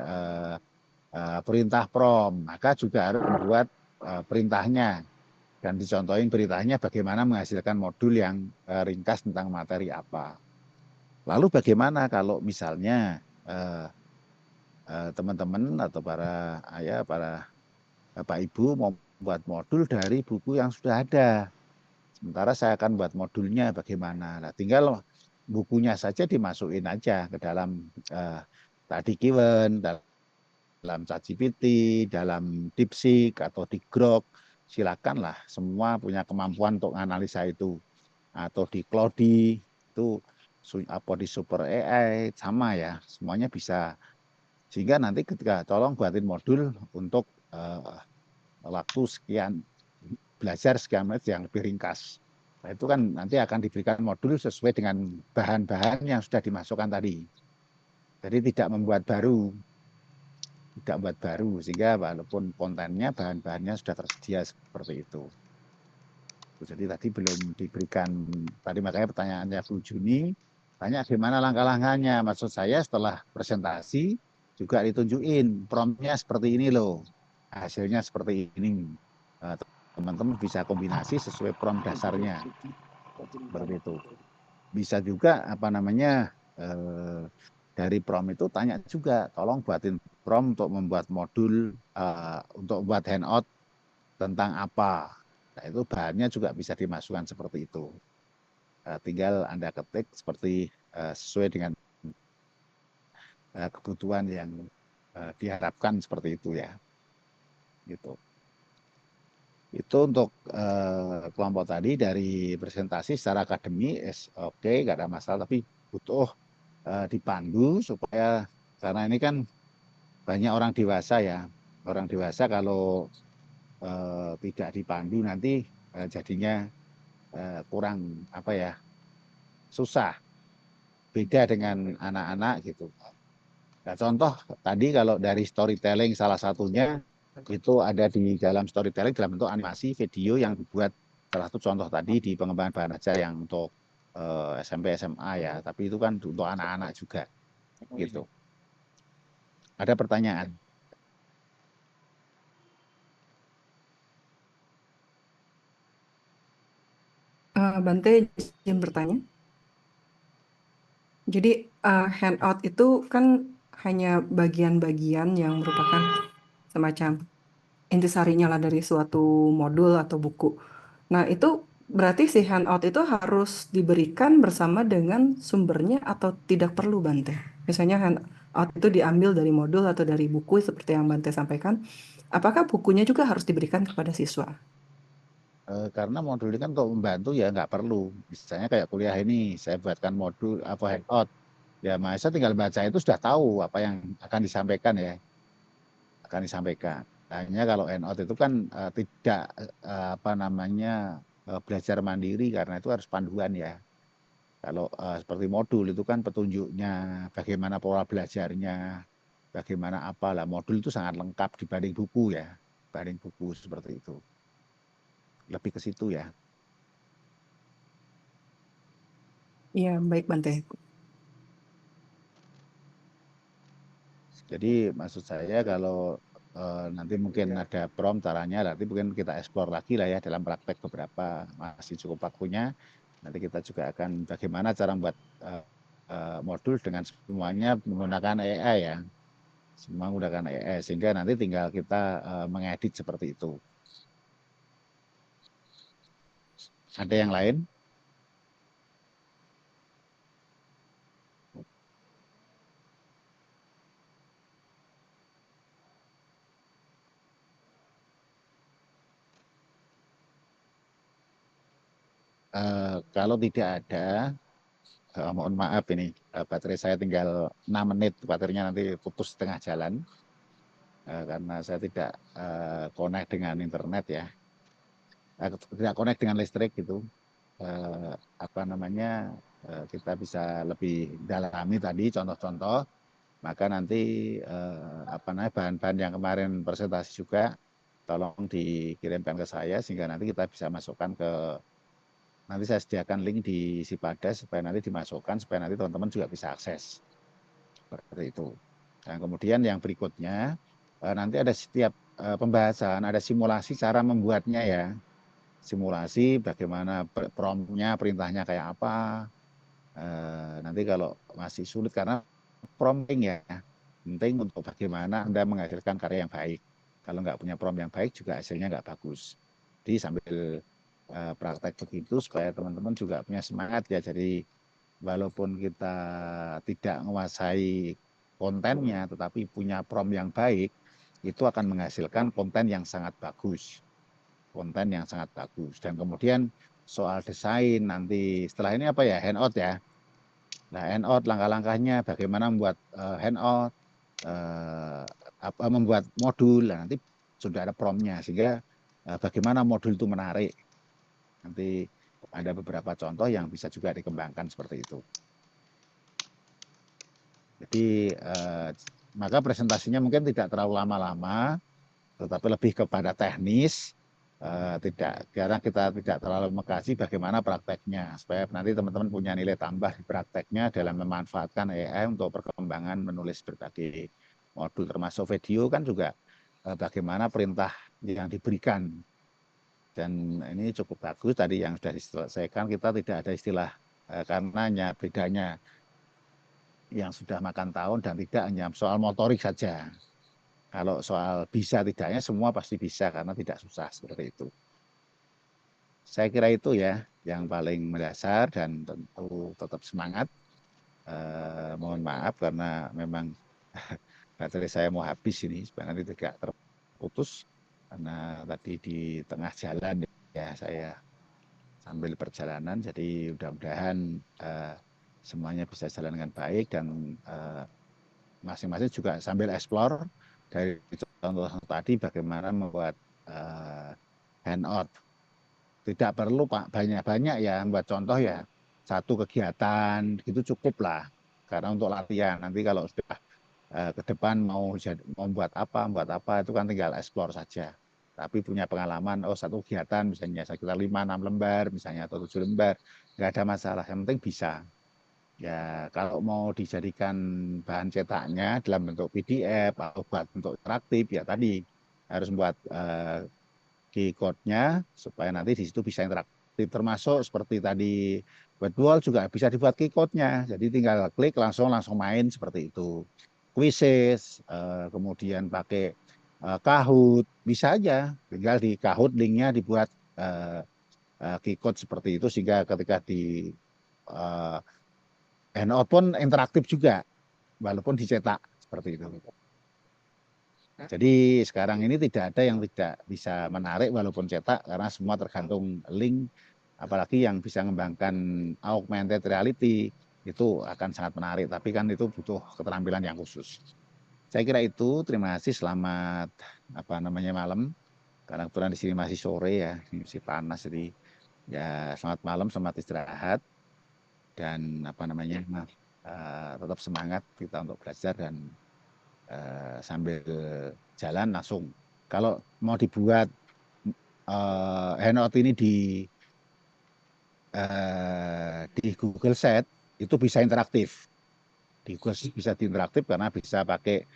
perintah prom, maka juga harus membuat perintahnya. Dan dicontohin perintahnya bagaimana menghasilkan modul yang ringkas tentang materi apa. Lalu bagaimana kalau misalnya teman-teman atau para ayah, para bapak ibu mau buat modul dari buku yang sudah ada. Sementara saya akan buat modulnya bagaimana. Nah, tinggal bukunya saja dimasukin aja ke dalam tadi Kiwen, dalam ChatGPT, dalam DeepSeek atau di Grok. Silakanlah semua punya kemampuan untuk analisa itu, atau di Claude itu apa di Super AI sama ya, semuanya bisa. Sehingga nanti ketika tolong buatin modul untuk waktu sekian, belajar sekian menit yang lebih ringkas. Nah, itu kan nanti akan diberikan modul sesuai dengan bahan-bahan yang sudah dimasukkan tadi. Jadi tidak membuat baru, sehingga walaupun kontennya, bahan-bahannya sudah tersedia seperti itu. Jadi tadi belum diberikan, tadi makanya pertanyaannya Bu Juni, tanya gimana langkah-langkahnya. Maksud saya setelah presentasi juga ditunjukin prompt-nya seperti ini loh, hasilnya seperti ini. Teman-teman bisa kombinasi sesuai prompt dasarnya, seperti itu. Bisa juga apa namanya dari prompt itu tanya juga, tolong buatin prompt untuk membuat modul, untuk buat handout tentang apa. Nah, itu bahannya juga bisa dimasukkan seperti itu. Tinggal Anda ketik seperti sesuai dengan kebutuhan yang diharapkan seperti itu ya. Gitu. Itu untuk kelompok tadi dari presentasi secara akademis, oke, nggak ada masalah, tapi butuh dipandu supaya, karena ini kan banyak orang dewasa ya. Orang dewasa kalau tidak dipandu nanti jadinya kurang apa ya, susah, beda dengan anak-anak gitu. Nah, contoh tadi kalau dari storytelling salah satunya itu ada di dalam storytelling dalam bentuk animasi video yang dibuat, salah satu contoh tadi di pengembangan bahan ajar yang untuk SMP SMA ya, tapi itu kan untuk anak-anak juga gitu. Ada pertanyaan? Bante izin bertanya. Jadi handout itu kan hanya bagian-bagian yang merupakan semacam intisarinya lah dari suatu modul atau buku. Nah, itu berarti si handout itu harus diberikan bersama dengan sumbernya atau tidak perlu, Bante? Misalnya handout itu diambil dari modul atau dari buku seperti yang Bante sampaikan. Apakah bukunya juga harus diberikan kepada siswa? Karena modul ini kan untuk membantu ya nggak perlu. Misalnya kayak kuliah ini, saya buatkan modul apa handout. Ya, mahasiswa tinggal baca itu sudah tahu apa yang akan disampaikan ya. Akan disampaikan. Hanya kalau handout itu kan tidak apa namanya belajar mandiri karena itu harus panduan ya. Kalau seperti modul itu kan petunjuknya, bagaimana pola belajarnya, bagaimana apalah, modul itu sangat lengkap dibanding buku ya, dibanding buku seperti itu. Lebih ke situ ya. Iya, baik Bante. Jadi maksud saya kalau nanti mungkin ada prompt caranya, nanti mungkin kita explore lagi lah ya dalam praktek beberapa, masih cukup waktunya. Nanti kita juga akan bagaimana cara membuat modul dengan semuanya menggunakan AI ya. Semua menggunakan AI sehingga nanti tinggal kita mengedit seperti itu. Ada yang lain? Kalau tidak ada, mohon maaf ini baterai saya tinggal 6 menit, baterainya nanti putus setengah jalan karena saya tidak connect dengan internet ya, tidak connect dengan listrik gitu. Apa namanya, kita bisa lebih dalami tadi contoh-contoh, maka nanti apa namanya bahan-bahan yang kemarin presentasi juga tolong dikirimkan ke saya sehingga nanti kita bisa masukkan ke, nanti saya sediakan link di Sipadas supaya nanti dimasukkan supaya nanti teman-teman juga bisa akses seperti itu. Dan kemudian yang berikutnya nanti ada setiap pembahasan ada simulasi cara membuatnya ya, simulasi bagaimana promptnya, perintahnya kayak apa. Nanti kalau masih sulit karena prompting ya penting untuk bagaimana Anda menghasilkan karya yang baik. Kalau nggak punya prompt yang baik juga hasilnya nggak bagus. Jadi sambil praktek begitu supaya teman-teman juga punya semangat ya. Jadi walaupun kita tidak menguasai kontennya tetapi punya prompt yang baik, itu akan menghasilkan konten yang sangat bagus. Konten yang sangat bagus. Dan kemudian soal desain nanti setelah ini apa ya, handout ya. Nah, handout langkah-langkahnya bagaimana membuat handout, membuat modul. Nah, nanti sudah ada promptnya sehingga bagaimana modul itu menarik. Nanti ada beberapa contoh yang bisa juga dikembangkan seperti itu. Jadi maka presentasinya mungkin tidak terlalu lama-lama, tetapi lebih kepada teknis. Karena kita tidak terlalu mengkaji bagaimana prakteknya supaya nanti teman-teman punya nilai tambah di prakteknya dalam memanfaatkan AI untuk perkembangan menulis berbagai modul termasuk video kan juga bagaimana perintah yang diberikan. Dan ini cukup bagus tadi yang sudah diselesaikan, kita tidak ada istilah karenanya bedanya yang sudah makan tahun dan tidak hanya soal motorik saja. Kalau soal bisa tidaknya semua pasti bisa karena tidak susah seperti itu. Saya kira itu ya yang paling mendasar dan tentu tetap semangat. Mohon maaf karena memang baterai saya mau habis ini supaya nanti tidak terputus karena tadi di tengah jalan ya saya sambil perjalanan. Jadi mudah-mudahan semuanya bisa jalan dengan baik dan masing-masing juga sambil explore dari contoh tadi bagaimana membuat handout. Tidak perlu Pak banyak-banyak ya buat contoh ya, satu kegiatan gitu cukup lah karena untuk latihan. Nanti kalau sudah ke depan mau buat apa itu kan tinggal explore saja. Tapi punya pengalaman, satu kegiatan misalnya sekitar 5-6 lembar misalnya atau 7 lembar, nggak ada masalah, yang penting bisa. Ya kalau mau dijadikan bahan cetaknya dalam bentuk PDF atau buat bentuk interaktif ya tadi harus membuat key-code-nya supaya nanti di situ bisa interaktif, termasuk seperti tadi buat wall juga bisa dibuat key-code-nya. Jadi tinggal klik langsung main seperti itu. Quizzes, kemudian pakai Kahoot, bisa aja. Tinggal di Kahoot linknya dibuat key-code seperti itu sehingga ketika di handout pun interaktif juga, walaupun dicetak seperti itu. Jadi sekarang ini tidak ada yang tidak bisa menarik walaupun cetak karena semua tergantung link, apalagi yang bisa mengembangkan augmented reality itu akan sangat menarik, tapi kan itu butuh keterampilan yang khusus. Saya kira itu, terima kasih, selamat malam. Karena kebetulan di sini masih sore ya, ini masih panas, jadi ya selamat malam, selamat istirahat dan tetap semangat kita untuk belajar dan sambil jalan langsung. Kalau mau dibuat handout ini di Google Sheet itu bisa interaktif. Di Google Sheet bisa diinteraktif karena bisa pakai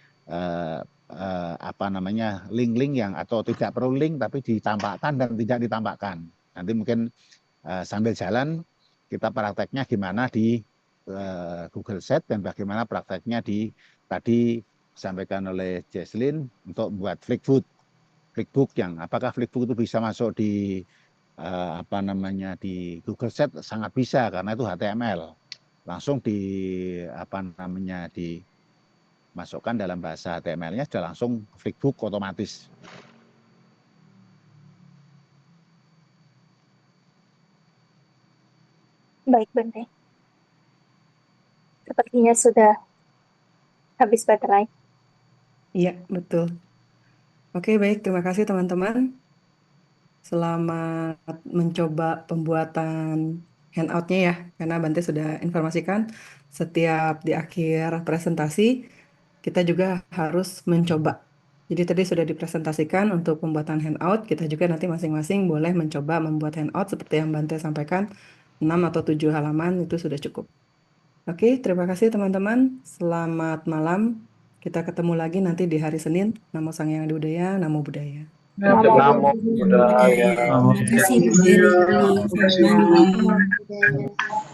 link-link yang atau tidak perlu link tapi ditampakkan dan tidak ditampakkan. Nanti mungkin sambil jalan kita prakteknya gimana di Google Sheet dan bagaimana prakteknya tadi disampaikan oleh Jesslyn untuk membuat Flipbook yang apakah Flipbook itu bisa masuk di di Google Sheet? Sangat bisa karena itu HTML. Langsung dimasukkan dalam bahasa HTML-nya sudah langsung Flipbook otomatis. Baik, Bante. Sepertinya sudah habis baterai. Iya, betul. Oke, baik. Terima kasih teman-teman. Selamat mencoba pembuatan handout-nya ya, karena Bante sudah informasikan setiap di akhir presentasi kita juga harus mencoba. Jadi tadi sudah dipresentasikan untuk pembuatan handout, kita juga nanti masing-masing boleh mencoba membuat handout seperti yang Bante sampaikan, 6 atau 7 halaman itu sudah cukup. Oke, terima kasih teman-teman. Selamat malam. Kita ketemu lagi nanti di hari Senin. Namo Sang Hyang Adibudaya, Namo Buddhaya. Namo Buddhaya. Terima kasih Bu Eri. Selamat malam. Namo Buddhaya.